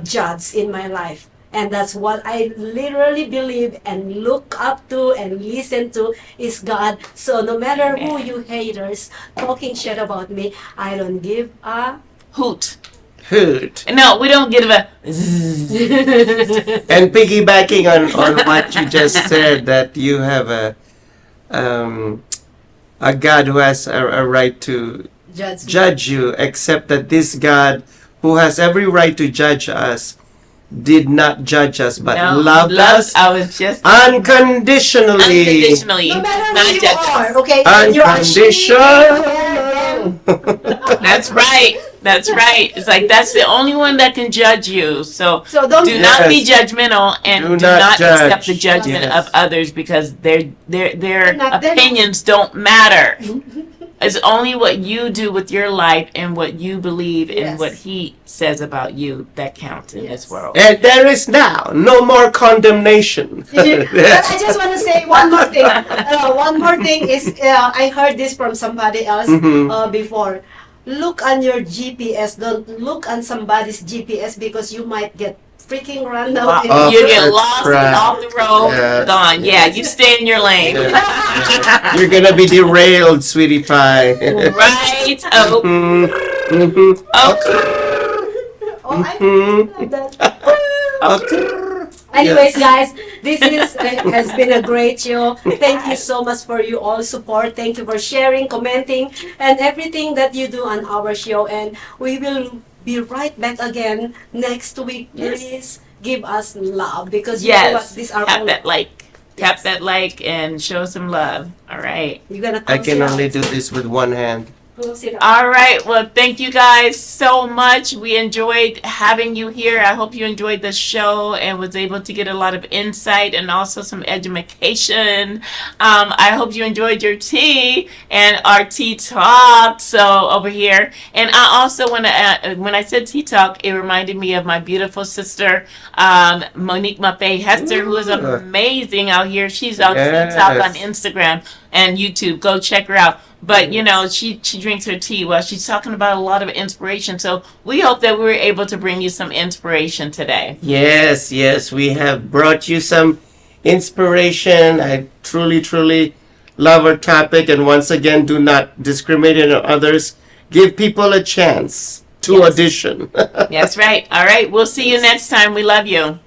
Speaker 1: judge in my life, and that's what I literally believe and look up to and listen to is God. So no matter who you haters talking shit about me, I don't give a
Speaker 2: Hoot.
Speaker 3: Hoot.
Speaker 2: No, we don't give a.
Speaker 3: And piggybacking on what you just said, that you have a God who has a right to
Speaker 1: judge.
Speaker 3: judge you, except that this God who has every right to judge us did not judge us but
Speaker 2: No,
Speaker 3: loved us
Speaker 2: I was just
Speaker 3: unconditionally.
Speaker 2: unconditionally.
Speaker 1: No matter
Speaker 2: Not
Speaker 1: who you
Speaker 2: judge
Speaker 1: are,
Speaker 2: us.
Speaker 1: okay?
Speaker 3: Unconditional.
Speaker 2: That's right. That's right. It's like that's the only one that can judge you. So
Speaker 1: So
Speaker 2: do not be
Speaker 3: Yes.
Speaker 2: judgmental and
Speaker 3: Do
Speaker 2: do
Speaker 3: not
Speaker 2: not
Speaker 3: judge.
Speaker 2: accept the judgment
Speaker 3: Yes.
Speaker 2: of others because their
Speaker 1: They're not-
Speaker 2: opinions don't matter. It's only what you do with your life and what you believe and
Speaker 1: Yes.
Speaker 2: what he says about you that counts in this
Speaker 1: Yes.
Speaker 2: world.
Speaker 3: And there is now no more condemnation.
Speaker 1: But I just want to say one more thing. One more thing is I heard this from somebody else before. Look on your GPS. Don't look on somebody's GPS because you might get freaking run down.
Speaker 3: Oh,
Speaker 2: You get
Speaker 3: that's
Speaker 2: lost
Speaker 3: right.
Speaker 2: off the road,
Speaker 3: Yes.
Speaker 2: gone. Yeah, you stay in your lane.
Speaker 3: You're gonna be derailed, sweetie pie.
Speaker 2: Right? Oh,
Speaker 3: Mhm.
Speaker 2: okay.
Speaker 1: Oh, I love that.
Speaker 3: Okay.
Speaker 1: Anyways, guys, this has been a great show. Thank you so much for you all support. Thank you for sharing, commenting, and everything that you do on our show. And we will be right back again next week.
Speaker 2: Yes.
Speaker 1: Please give us love because you know what?
Speaker 2: Yes.
Speaker 1: These are
Speaker 2: Tap
Speaker 1: all
Speaker 2: that like. Tap
Speaker 1: Yes.
Speaker 2: that like and show some love. All right.
Speaker 1: you're gonna
Speaker 3: I
Speaker 1: close
Speaker 3: can
Speaker 1: it
Speaker 3: only
Speaker 1: out.
Speaker 3: do this with one hand.
Speaker 1: Close it out.
Speaker 2: All right. Well, thank you guys so much. We enjoyed having you here. I hope you enjoyed the show and was able to get a lot of insight and also some education. I hope you enjoyed your tea and our tea talk. So over here, and I also want to. When I said tea talk, it reminded me of my beautiful sister, Monique Maffei Hester, who is
Speaker 3: Ooh.
Speaker 2: amazing out here. She's on
Speaker 3: Yes.
Speaker 2: tea talk on Instagram and YouTube. Go check her out. But you know, she drinks her tea while she's talking about a lot of inspiration. So we hope that we were able to bring you some inspiration today.
Speaker 3: Yes, yes, we have brought you some inspiration. I truly love our topic. And once again, do not discriminate on others. Give people a chance to
Speaker 2: Yes.
Speaker 3: audition.
Speaker 2: That's right. All right. We'll see you next time. We love you.